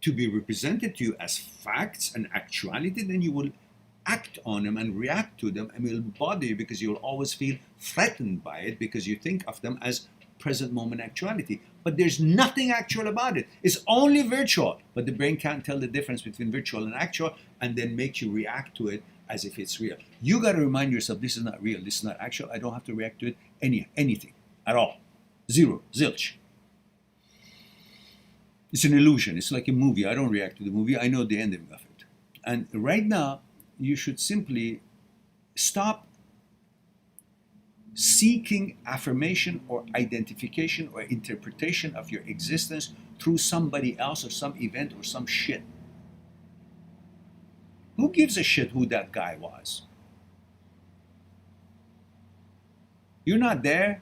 to be represented to you as facts and actuality, then you will act on them and react to them, and it will bother you because you'll always feel threatened by it because you think of them as present moment actuality. But there's nothing actual about it. It's only virtual, but the brain can't tell the difference between virtual and actual, and then makes you react to it as if it's real. You got to remind yourself, this is not real, this is not actual. I don't have to react to it anything at all. Zero, zilch. It's an illusion. It's like a movie. I don't react to the movie. I know the ending of it. And right now, you should simply stop seeking affirmation or identification or interpretation of your existence through somebody else or some event or some shit. Who gives a shit who that guy was? You're not there.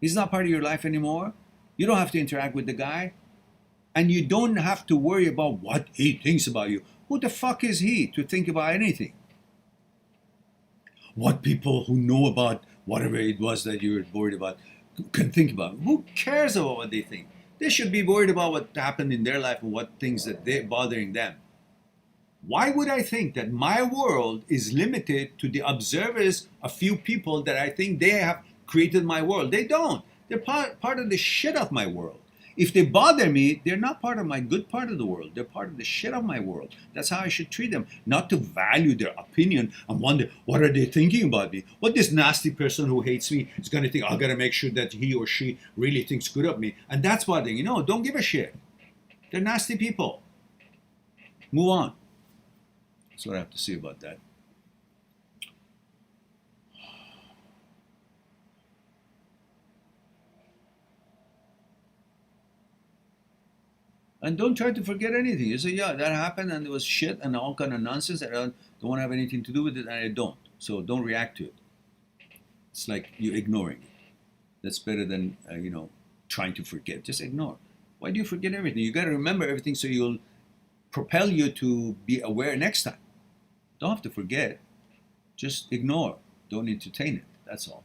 He's not part of your life anymore. You don't have to interact with the guy. And you don't have to worry about what he thinks about you. Who the fuck is he to think about anything? What people who know about whatever it was that you were worried about can think about. Who cares about what they think? They should be worried about what happened in their life and what things that they're bothering them. Why would I think that my world is limited to the observers, a few people that I think they have created my world? They don't. They're part of the shit of my world. If they bother me, they're not part of my good part of the world. They're part of the shit of my world. That's how I should treat them. Not to value their opinion and wonder, what are they thinking about me? What this nasty person who hates me is going to think, I got to make sure that he or she really thinks good of me. And that's bothering you. No, don't give a shit. They're nasty people. Move on. That's what I have to say about that. And don't try to forget anything. You say, yeah, that happened and it was shit and all kind of nonsense. I don't want to have anything to do with it, and I don't. So don't react to it. It's like you're ignoring it. That's better than, trying to forget. Just ignore. Why do you forget everything? You got to remember everything so you'll propel you to be aware next time. Don't have to forget. Just ignore. Don't entertain it. That's all.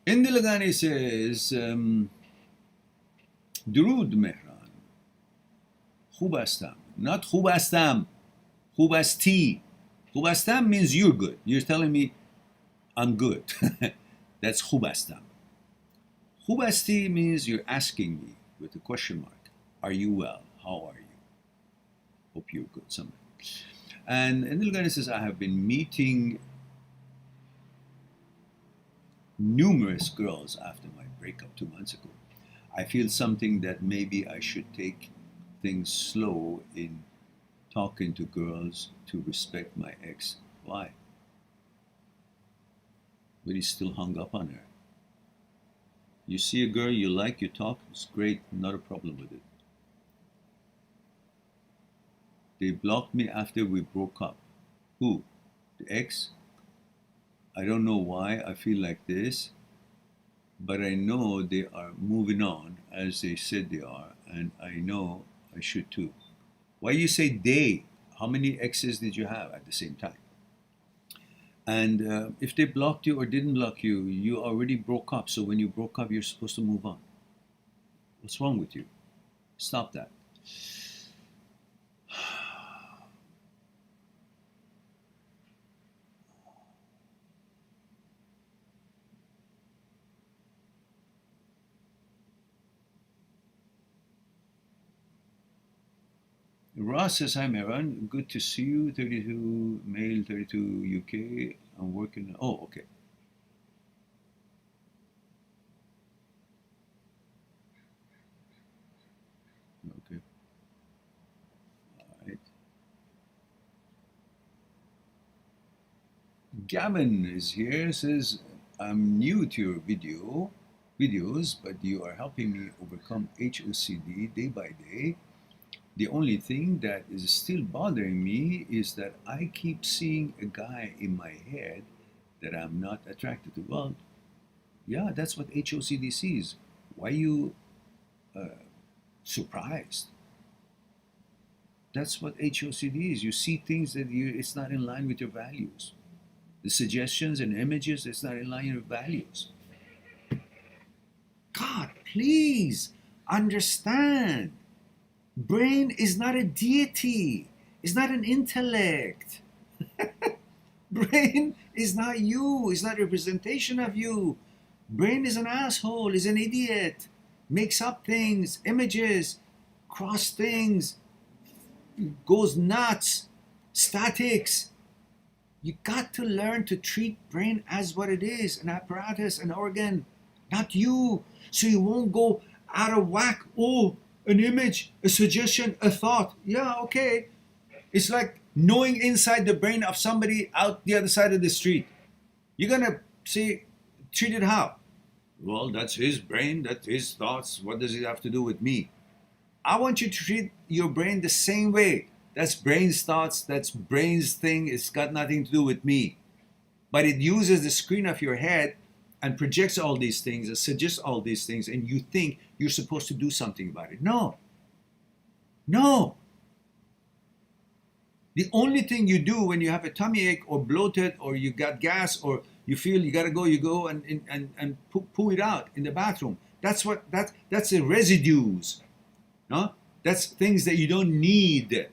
Indilagani says, Durud Mehran, Khubastam, not Khubastam, Khubasti. Khubastam means you're good. You're telling me I'm good. That's Khubastam. Khubasti means you're asking me with a question mark. Are you well? How are you? Hope you're good. Something. And Indilagani says, I have been meeting numerous girls after my breakup 2 months ago. I feel something that maybe I should take things slow in talking to girls to respect my ex. Why? But he's still hung up on her. You see a girl you like, you talk, it's great, not a problem with it. They blocked me after we broke up. Who? The ex? I don't know why I feel like this, but I know they are moving on as they said they are, and I know I should too. Why you say they? How many exes did you have at the same time? And if they blocked you or didn't block you, you already broke up. So when you broke up, you're supposed to move on. What's wrong with you? Stop that. Ross says, hi Meron, good to see you, 32 male, 32 UK, I'm working, oh, okay. Okay. All right. Gavin is here, says, I'm new to your videos, but you are helping me overcome HOCD day by day. The only thing that is still bothering me is that I keep seeing a guy in my head that I'm not attracted to. Well, yeah, that's what HOCD sees. Why are you surprised? That's what HOCD is. You see things that it's not in line with your values. The suggestions and images, it's not in line with your values. God, please understand. Brain is not a deity. It's not an intellect. Brain is not you. It's not a representation of you. Brain is an asshole. Is an idiot. Makes up things, images, cross things, goes nuts, statics. You got to learn to treat brain as what it is, an apparatus, an organ, not you. So you won't go out of whack. Oh, an image, a suggestion, a thought. Yeah, okay. It's like knowing inside the brain of somebody out the other side of the street. You're gonna say, treat it how? Well, that's his brain, that's his thoughts. What does it have to do with me? I want you to treat your brain the same way. That's brain's thoughts, that's brain's thing. It's got nothing to do with me. But it uses the screen of your head and projects all these things and suggests all these things, and you think you're supposed to do something about it. No. No. The only thing you do when you have a tummy ache or bloated or you got gas or you feel you gotta go, you go and poo it out in the bathroom. That's the residues. No? That's things that you don't need.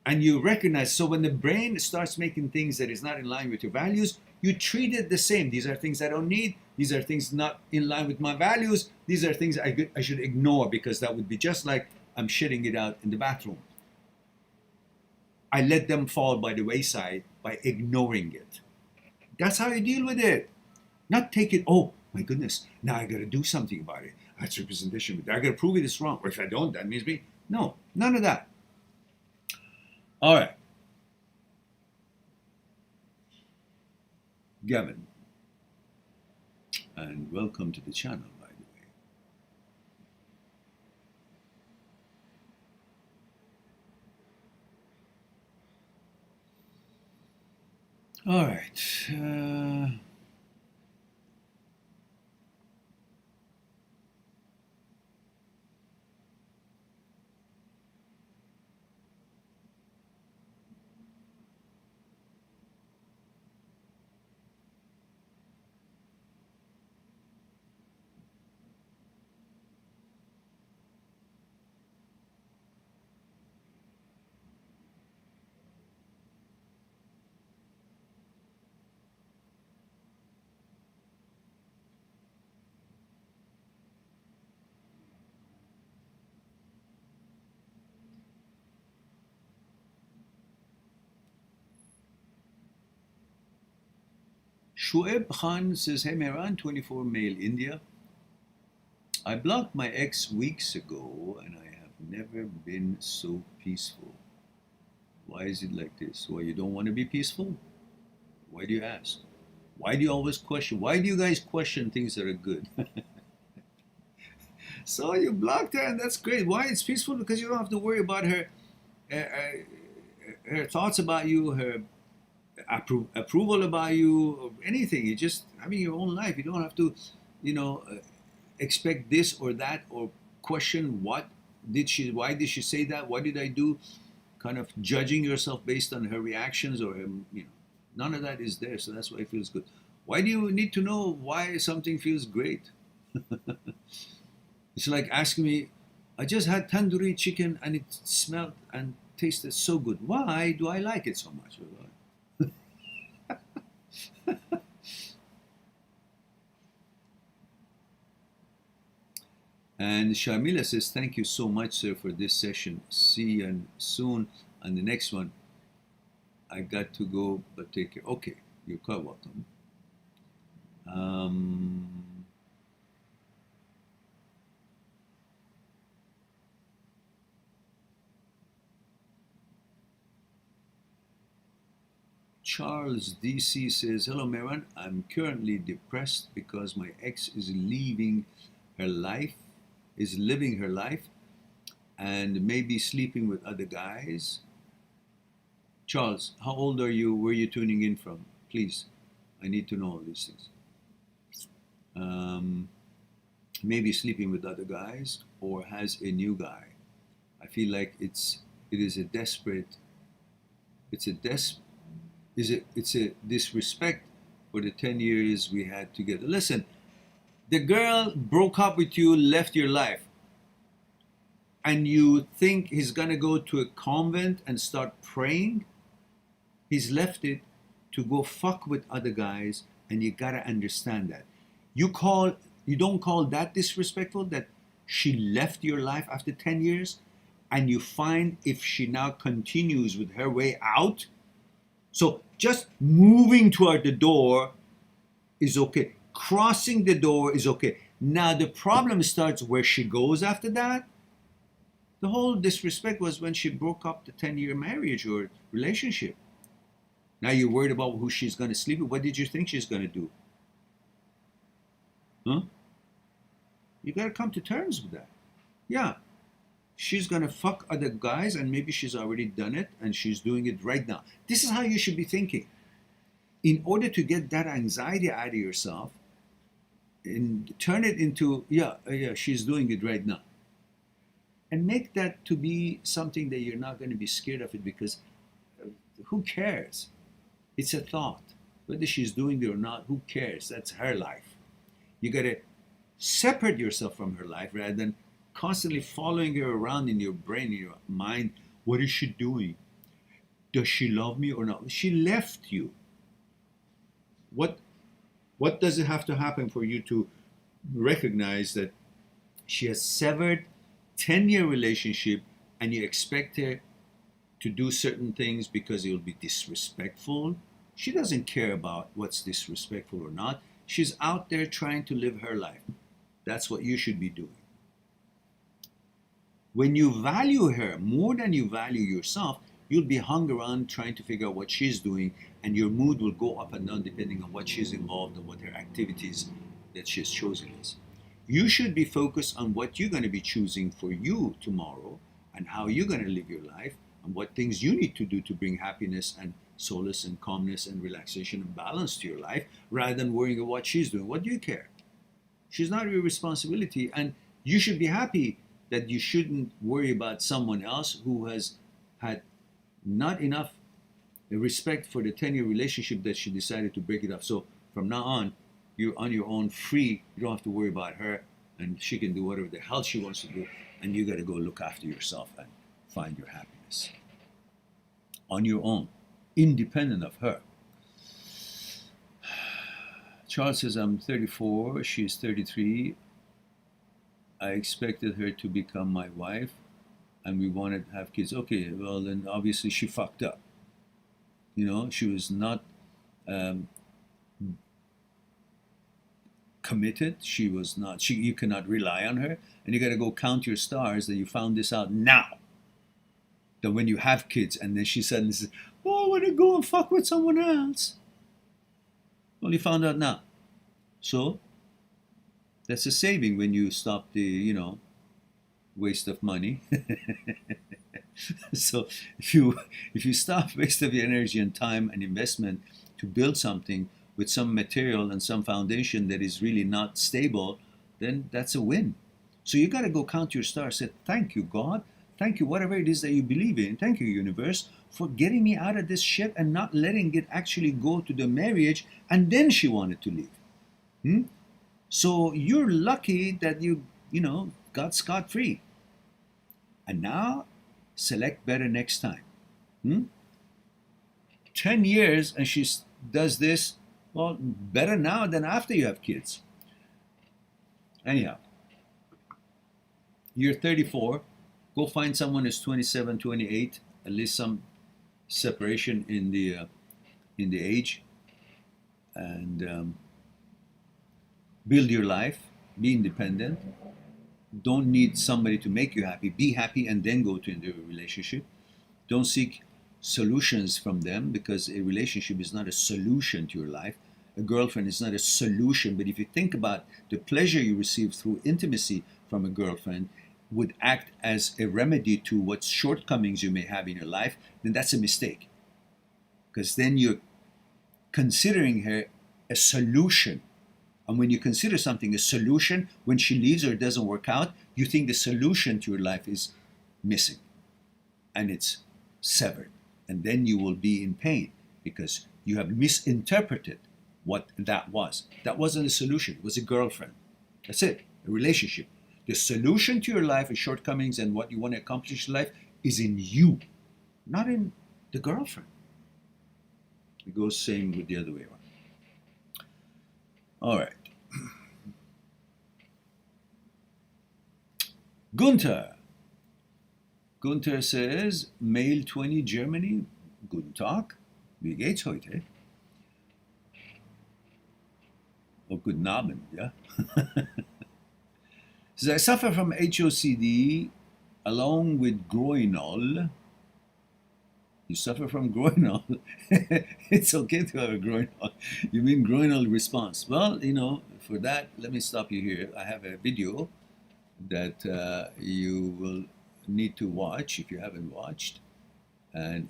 And you recognize, so when the brain starts making things that is not in line with your values, you treat it the same. These are things I don't need. These are things not in line with my values. These are things I should ignore, because that would be just like I'm shitting it out in the bathroom. I let them fall by the wayside by ignoring it. That's how you deal with it. Not take it, oh my goodness, now I gotta do something about it. That's representation. I gotta prove it is wrong. Or if I don't, that means me. No, none of that. All right. Gavin, and welcome to the channel, by the way. All right. Shuaib Khan says, hey Mehran, 24, male, India. I blocked my ex weeks ago and I have never been so peaceful. Why is it like this? Why, you don't want to be peaceful? Why do you ask? Why do you always question? Why do you guys question things that are good? So you blocked her, and that's great. Why it's peaceful? Because you don't have to worry about her thoughts about you, her approval about you, or anything. You're just having your own life. You don't have to, you know, expect this or that, or question why did she say that? What did I do? Kind of judging yourself based on her reactions or her, you know, none of that is there. So that's why it feels good. Why do you need to know why something feels great? It's like asking me, I just had tandoori chicken and it smelled and tasted so good. Why do I like it so much? And Sharmila says, thank you so much, sir, for this session. See you soon on the next one. I got to go, but take care. Okay, you're quite welcome. Charles DC says, hello Meron, I'm currently depressed because my ex is living her life and maybe sleeping with other guys. Charles, how old are you? Where are you tuning in from? Please, I need to know all these things. Maybe sleeping with other guys or has a new guy. I feel like it's a disrespect for the 10 years we had together. Listen, the girl broke up with you, left your life, and you think he's gonna go to a convent and start praying? He's left it to go fuck with other guys, and you gotta understand that. You don't call that disrespectful, that she left your life after 10 years, and you find if she now continues with her way out? So just moving toward the door is okay. Crossing the door is okay. Now the problem starts where she goes after that. The whole disrespect was when she broke up the 10-year marriage or relationship. Now you're worried about who she's going to sleep with. What did you think she's going to do? Huh? You got to come to terms with that. Yeah, she's going to fuck other guys, and maybe she's already done it and she's doing it right now. This is how you should be thinking. In order to get that anxiety out of yourself and turn it into, yeah, she's doing it right now. And make that to be something that you're not going to be scared of it, because who cares? It's a thought. Whether she's doing it or not, who cares? That's her life. You got to separate yourself from her life rather than constantly following her around in your brain, in your mind. What is she doing? Does she love me or not? She left you. What does it have to happen for you to recognize that she has severed 10-year relationship and you expect her to do certain things because it will be disrespectful? She doesn't care about what's disrespectful or not. She's out there trying to live her life. That's what you should be doing. When you value her more than you value yourself, you'll be hung around trying to figure out what she's doing, and your mood will go up and down depending on what she's involved and what her activities that she's chosen is. You should be focused on what you're going to be choosing for you tomorrow and how you're going to live your life and what things you need to do to bring happiness and solace and calmness and relaxation and balance to your life, rather than worrying about what she's doing. What do you care? She's not your responsibility, and you should be happy that you shouldn't worry about someone else who has had not enough respect for the 10-year relationship that she decided to break it up. So from now on, you're on your own, free. You don't have to worry about her, and she can do whatever the hell she wants to do, and you got to go look after yourself and find your happiness on your own, independent of her. Charles says, I'm 34, she's 33. I expected her to become my wife, and we wanted to have kids. Okay, well then obviously she fucked up. You know, she was not committed. She was not. You cannot rely on her, and you got to go count your stars that you found this out now. That when you have kids, and then she suddenly says, "Oh, I want to go and fuck with someone else." Well, you found out now. So that's a saving when you stop the, waste of money. So if you stop waste of your energy and time and investment to build something with some material and some foundation that is really not stable, then that's a win. So you got to go count your stars. Say, thank you, God. Thank you, whatever it is that you believe in. Thank you, universe, for getting me out of this shit and not letting it actually go to the marriage, and then she wanted to leave. So you're lucky that you got scot-free. And now, select better next time. 10 years and she does this, well, better now than after you have kids. Anyhow, you're 34. Go find someone who's 27, 28, at least some separation in the age, and build your life. Be independent. Don't need somebody to make you happy. Be happy and then go to into a relationship. Don't seek solutions from them, because a relationship is not a solution to your life. A girlfriend is not a solution, but if you think about the pleasure you receive through intimacy from a girlfriend would act as a remedy to what shortcomings you may have in your life, then that's a mistake. Because then you're considering her a solution. And when you consider something a solution, when she leaves or it doesn't work out, you think the solution to your life is missing and it's severed. And then you will be in pain because you have misinterpreted what that was. That wasn't a solution, it was a girlfriend. That's it, a relationship. The solution to your life and shortcomings and what you want to accomplish in life is in you, not in the girlfriend. It goes same with the other way around. All right. Gunther. Gunther says, Male 20, Germany. Guten Tag. Wie geht's heute? Oh, guten Abend, yeah. Says, I suffer from HOCD along with groinal. You suffer from groinal. It's okay to have a groinal. You mean groinal response. Well, you know, for that, let me stop you here. I have a video that you will need to watch if you haven't watched. And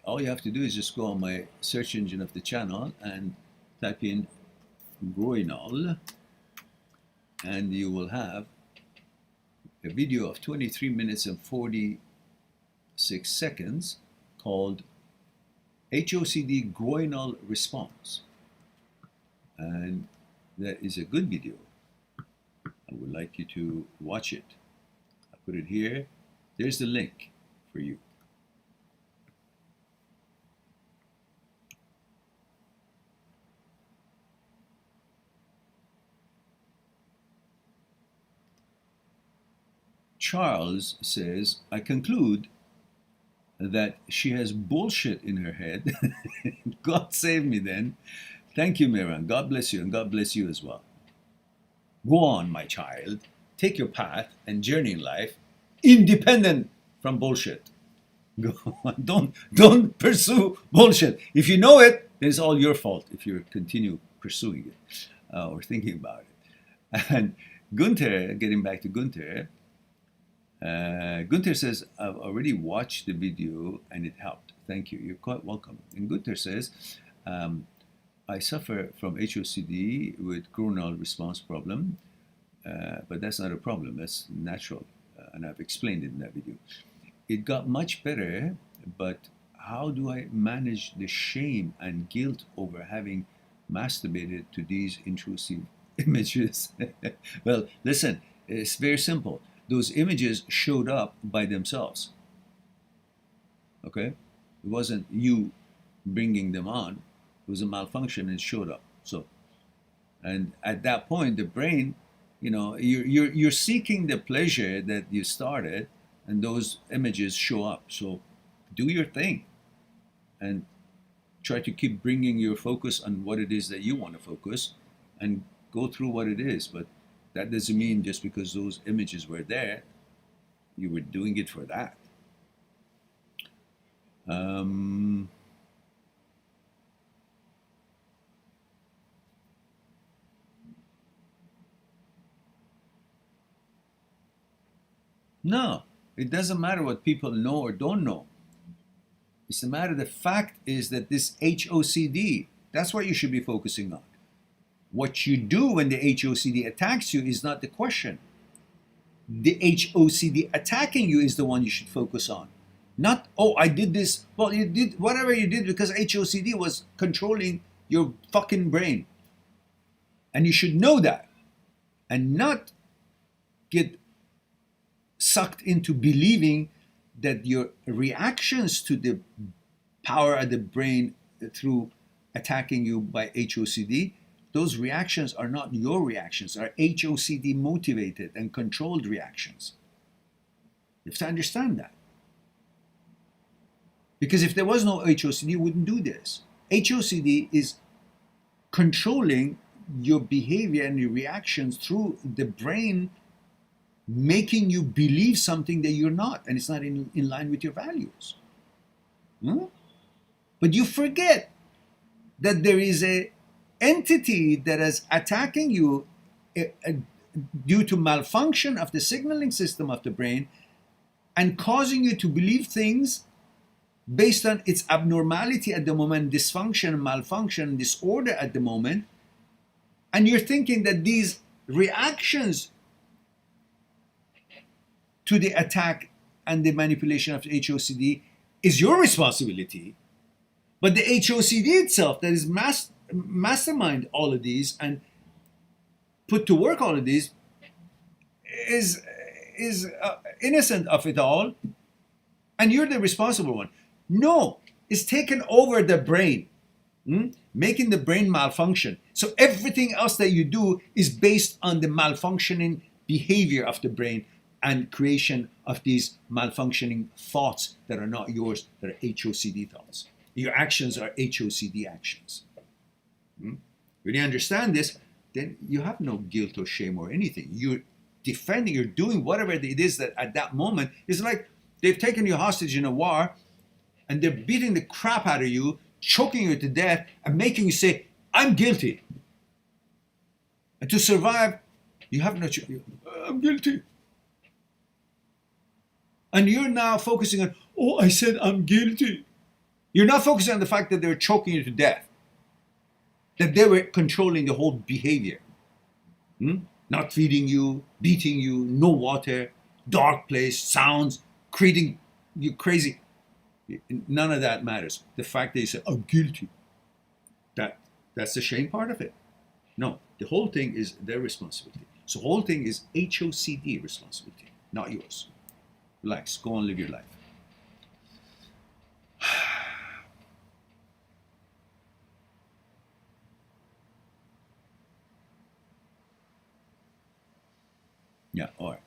all you have to do is just go on my search engine of the channel and type in groinal, and you will have a video of 23 minutes and 46 seconds called HOCD groinal response. And that is a good video. I would like you to watch it. I put it here. There's the link for you. Charles says, I conclude that she has bullshit in her head. God save me then. Thank you, Miran. God bless you, and God bless you as well. Go on, my child. Take your path and journey in life, independent from bullshit. Go on. Don't pursue bullshit. If you know it, then it's all your fault if you continue pursuing it or thinking about it. And Gunther, getting back to Gunther, Gunther says, I've already watched the video and it helped. Thank you. You're quite welcome. And Gunther says, I suffer from HOCD with groinal response problem, but that's not a problem. That's natural. And I've explained it in that video. It got much better, but how do I manage the shame and guilt over having masturbated to these intrusive images? Well, listen, it's very simple. Those images showed up by themselves. Okay? It wasn't you bringing them on. It was a malfunction and showed up. So, and at that point, the brain, you know, you're seeking the pleasure that you started, and those images show up. So, do your thing, and try to keep bringing your focus on what it is that you want to focus, and go through what it is. But that doesn't mean just because those images were there, you were doing it for that. No, it doesn't matter what people know or don't know. It's the matter, the fact is that this HOCD, that's what you should be focusing on. What you do when the HOCD attacks you is not the question. The HOCD attacking you is the one you should focus on. Not, oh, I did this. Well, you did whatever you did because HOCD was controlling your fucking brain. And you should know that. And not get sucked into believing that your reactions to the power of the brain through attacking you by HOCD, those reactions are not your reactions, are HOCD motivated and controlled reactions. You have to understand that. Because if there was no HOCD, you wouldn't do this. HOCD is controlling your behavior and your reactions through the brain, making you believe something that you're not, and it's not in line with your values. Hmm? But you forget that there is a entity that is attacking you due to malfunction of the signaling system of the brain and causing you to believe things based on its abnormality at the moment, dysfunction, malfunction, disorder at the moment. And you're thinking that these reactions to the attack and the manipulation of the HOCD is your responsibility. But the HOCD itself, that is mastermind all of these and put to work all of these, is innocent of it all, and you're the responsible one. No, it's taken over the brain, making the brain malfunction. So everything else that you do is based on the malfunctioning behavior of the brain and creation of these malfunctioning thoughts that are not yours, that are HOCD thoughts. Your actions are HOCD actions. When you understand this, then you have no guilt or shame or anything. You're defending, you're doing whatever it is that at that moment is like they've taken you hostage in a war and they're beating the crap out of you, choking you to death, and making you say, I'm guilty. And to survive, you have no choice. I'm guilty. And you're now focusing on, oh, I said I'm guilty. You're not focusing on the fact that they're choking you to death, that they were controlling the whole behavior. Not feeding you, beating you, no water, dark place, sounds, creating you crazy. None of that matters. The fact that you say, I'm guilty, that's the shame part of it. No, the whole thing is their responsibility. So the whole thing is HOCD responsibility, not yours. Relax, go on, live your life. Yeah, all right.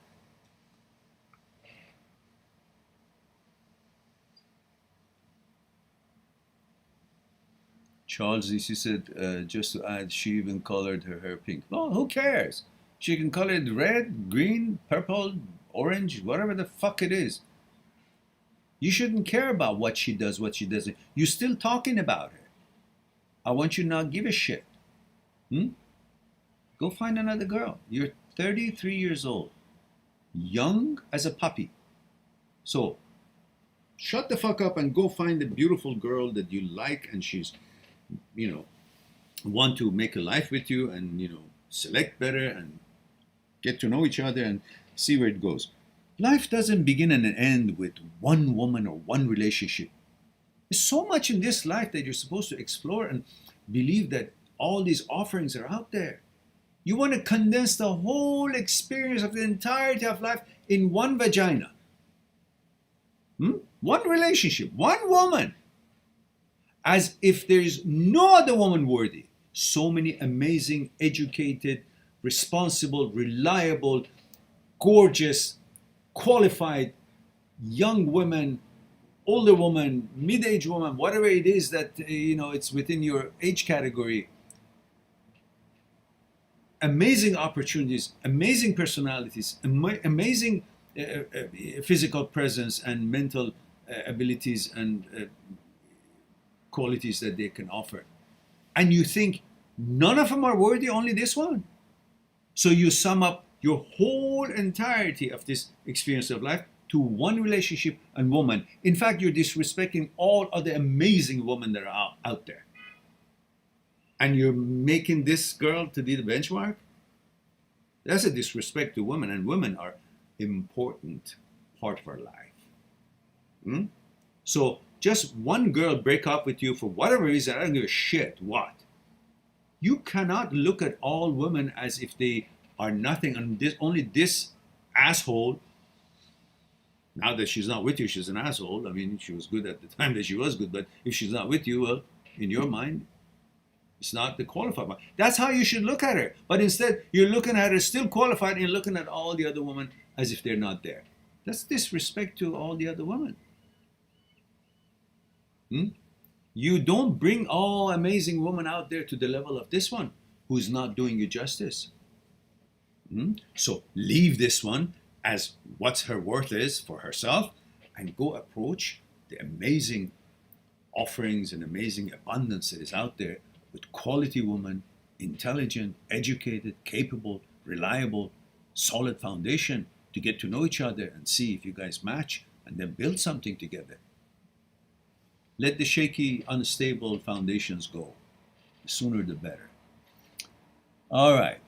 Charles, she said, just to add, she even colored her hair pink. Oh, who cares? She can color it red, green, purple, orange, whatever the fuck it is. You shouldn't care about what she does, what she doesn't. You're still talking about her. I want you to not give a shit. Go find another girl. You're 33 years old, young as a puppy. So shut the fuck up and go find a beautiful girl that you like and she's, want to make a life with you and, select better and get to know each other and see where it goes. Life doesn't begin and end with one woman or one relationship. There's so much in this life that you're supposed to explore and believe that all these offerings are out there. You want to condense the whole experience of the entirety of life in one vagina. One relationship, one woman. As if there is no other woman worthy. So many amazing, educated, responsible, reliable, gorgeous, qualified young women, older woman, mid-aged woman, whatever it is that it's within your age category. Amazing opportunities, amazing personalities, amazing physical presence and mental abilities and qualities that they can offer. And you think none of them are worthy, only this one. So you sum up your whole entirety of this experience of life to one relationship and woman. In fact, you're disrespecting all other amazing women that are out there. And you're making this girl to be the benchmark? That's a disrespect to women, and women are important part of our life. So just one girl break up with you for whatever reason, I don't give a shit what. You cannot look at all women as if they are nothing, and only this asshole. Now that she's not with you, she's an asshole. I mean, she was good at the time that she was good, but if she's not with you, well, in your mind, it's not the qualified one. That's how you should look at her. But instead, you're looking at her still qualified and you're looking at all the other women as if they're not there. That's disrespect to all the other women. You don't bring all amazing women out there to the level of this one who's not doing you justice. So leave this one as what her worth is for herself and go approach the amazing offerings and amazing abundance that is out there with quality women, intelligent, educated, capable, reliable, solid foundation to get to know each other and see if you guys match and then build something together. Let the shaky, unstable foundations go. The sooner the better. All right.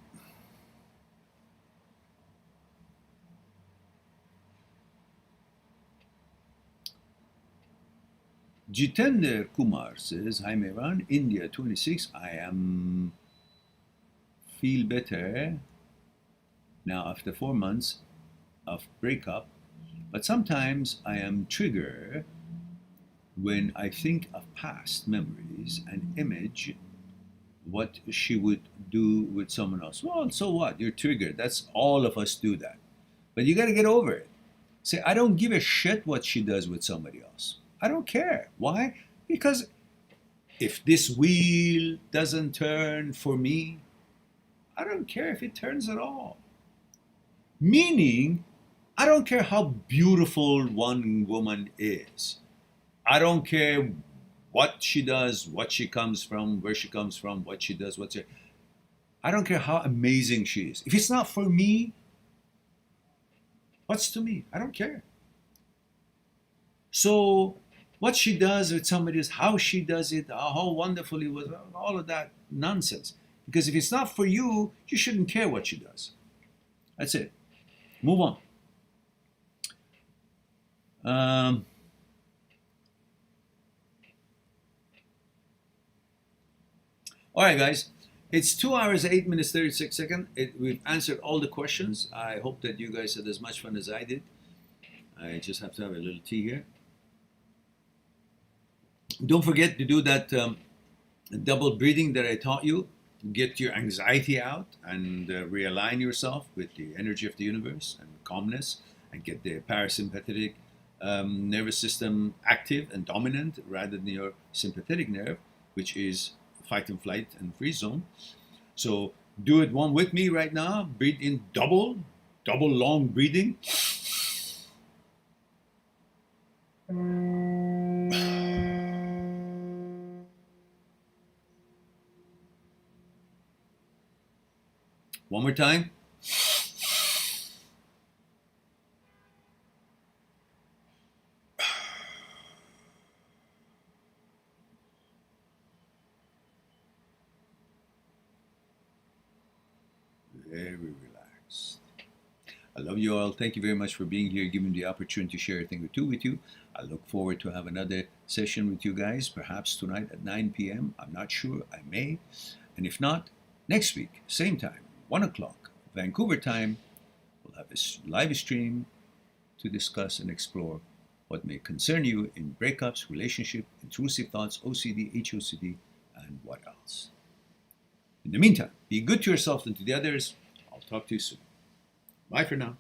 Jitender Kumar says, hi Mehran, India 26, I am feel better now after 4 months of breakup, but sometimes I am triggered when I think of past memories and image what she would do with someone else. Well, so what? You're triggered. That's all of us do that. But you got to get over it. Say, I don't give a shit what she does with somebody else. I don't care. Why? Because if this wheel doesn't turn for me, I don't care if it turns at all. Meaning, I don't care how beautiful one woman is. I don't care what she does, what she comes from, where she comes from, what she does, I don't care how amazing she is. If it's not for me, what's to me? I don't care. So what she does with somebody else, how she does it, how wonderful it was, all of that nonsense. Because if it's not for you, you shouldn't care what she does. That's it. Move on. All right, guys. It's 2 hours, 8 minutes, 36 seconds. We've answered all the questions. I hope that you guys had as much fun as I did. I just have to have a little tea here. Don't forget to do that double breathing that I taught you. Get your anxiety out and realign yourself with the energy of the universe and calmness, and get the parasympathetic nervous system active and dominant rather than your sympathetic nerve, which is fight and flight and freeze zone. So do it one with me right now. Breathe in double long breathing. One more time. Very relaxed. I love you all. Thank you very much for being here, giving me the opportunity to share a thing or two with you. I look forward to have another session with you guys, perhaps tonight at 9 p.m. I'm not sure. I may. And if not, next week, same time, 1 o'clock, Vancouver time, we'll have a live stream to discuss and explore what may concern you in breakups, relationship, intrusive thoughts, OCD, HOCD, and what else. In the meantime, be good to yourself and to the others. I'll talk to you soon. Bye for now.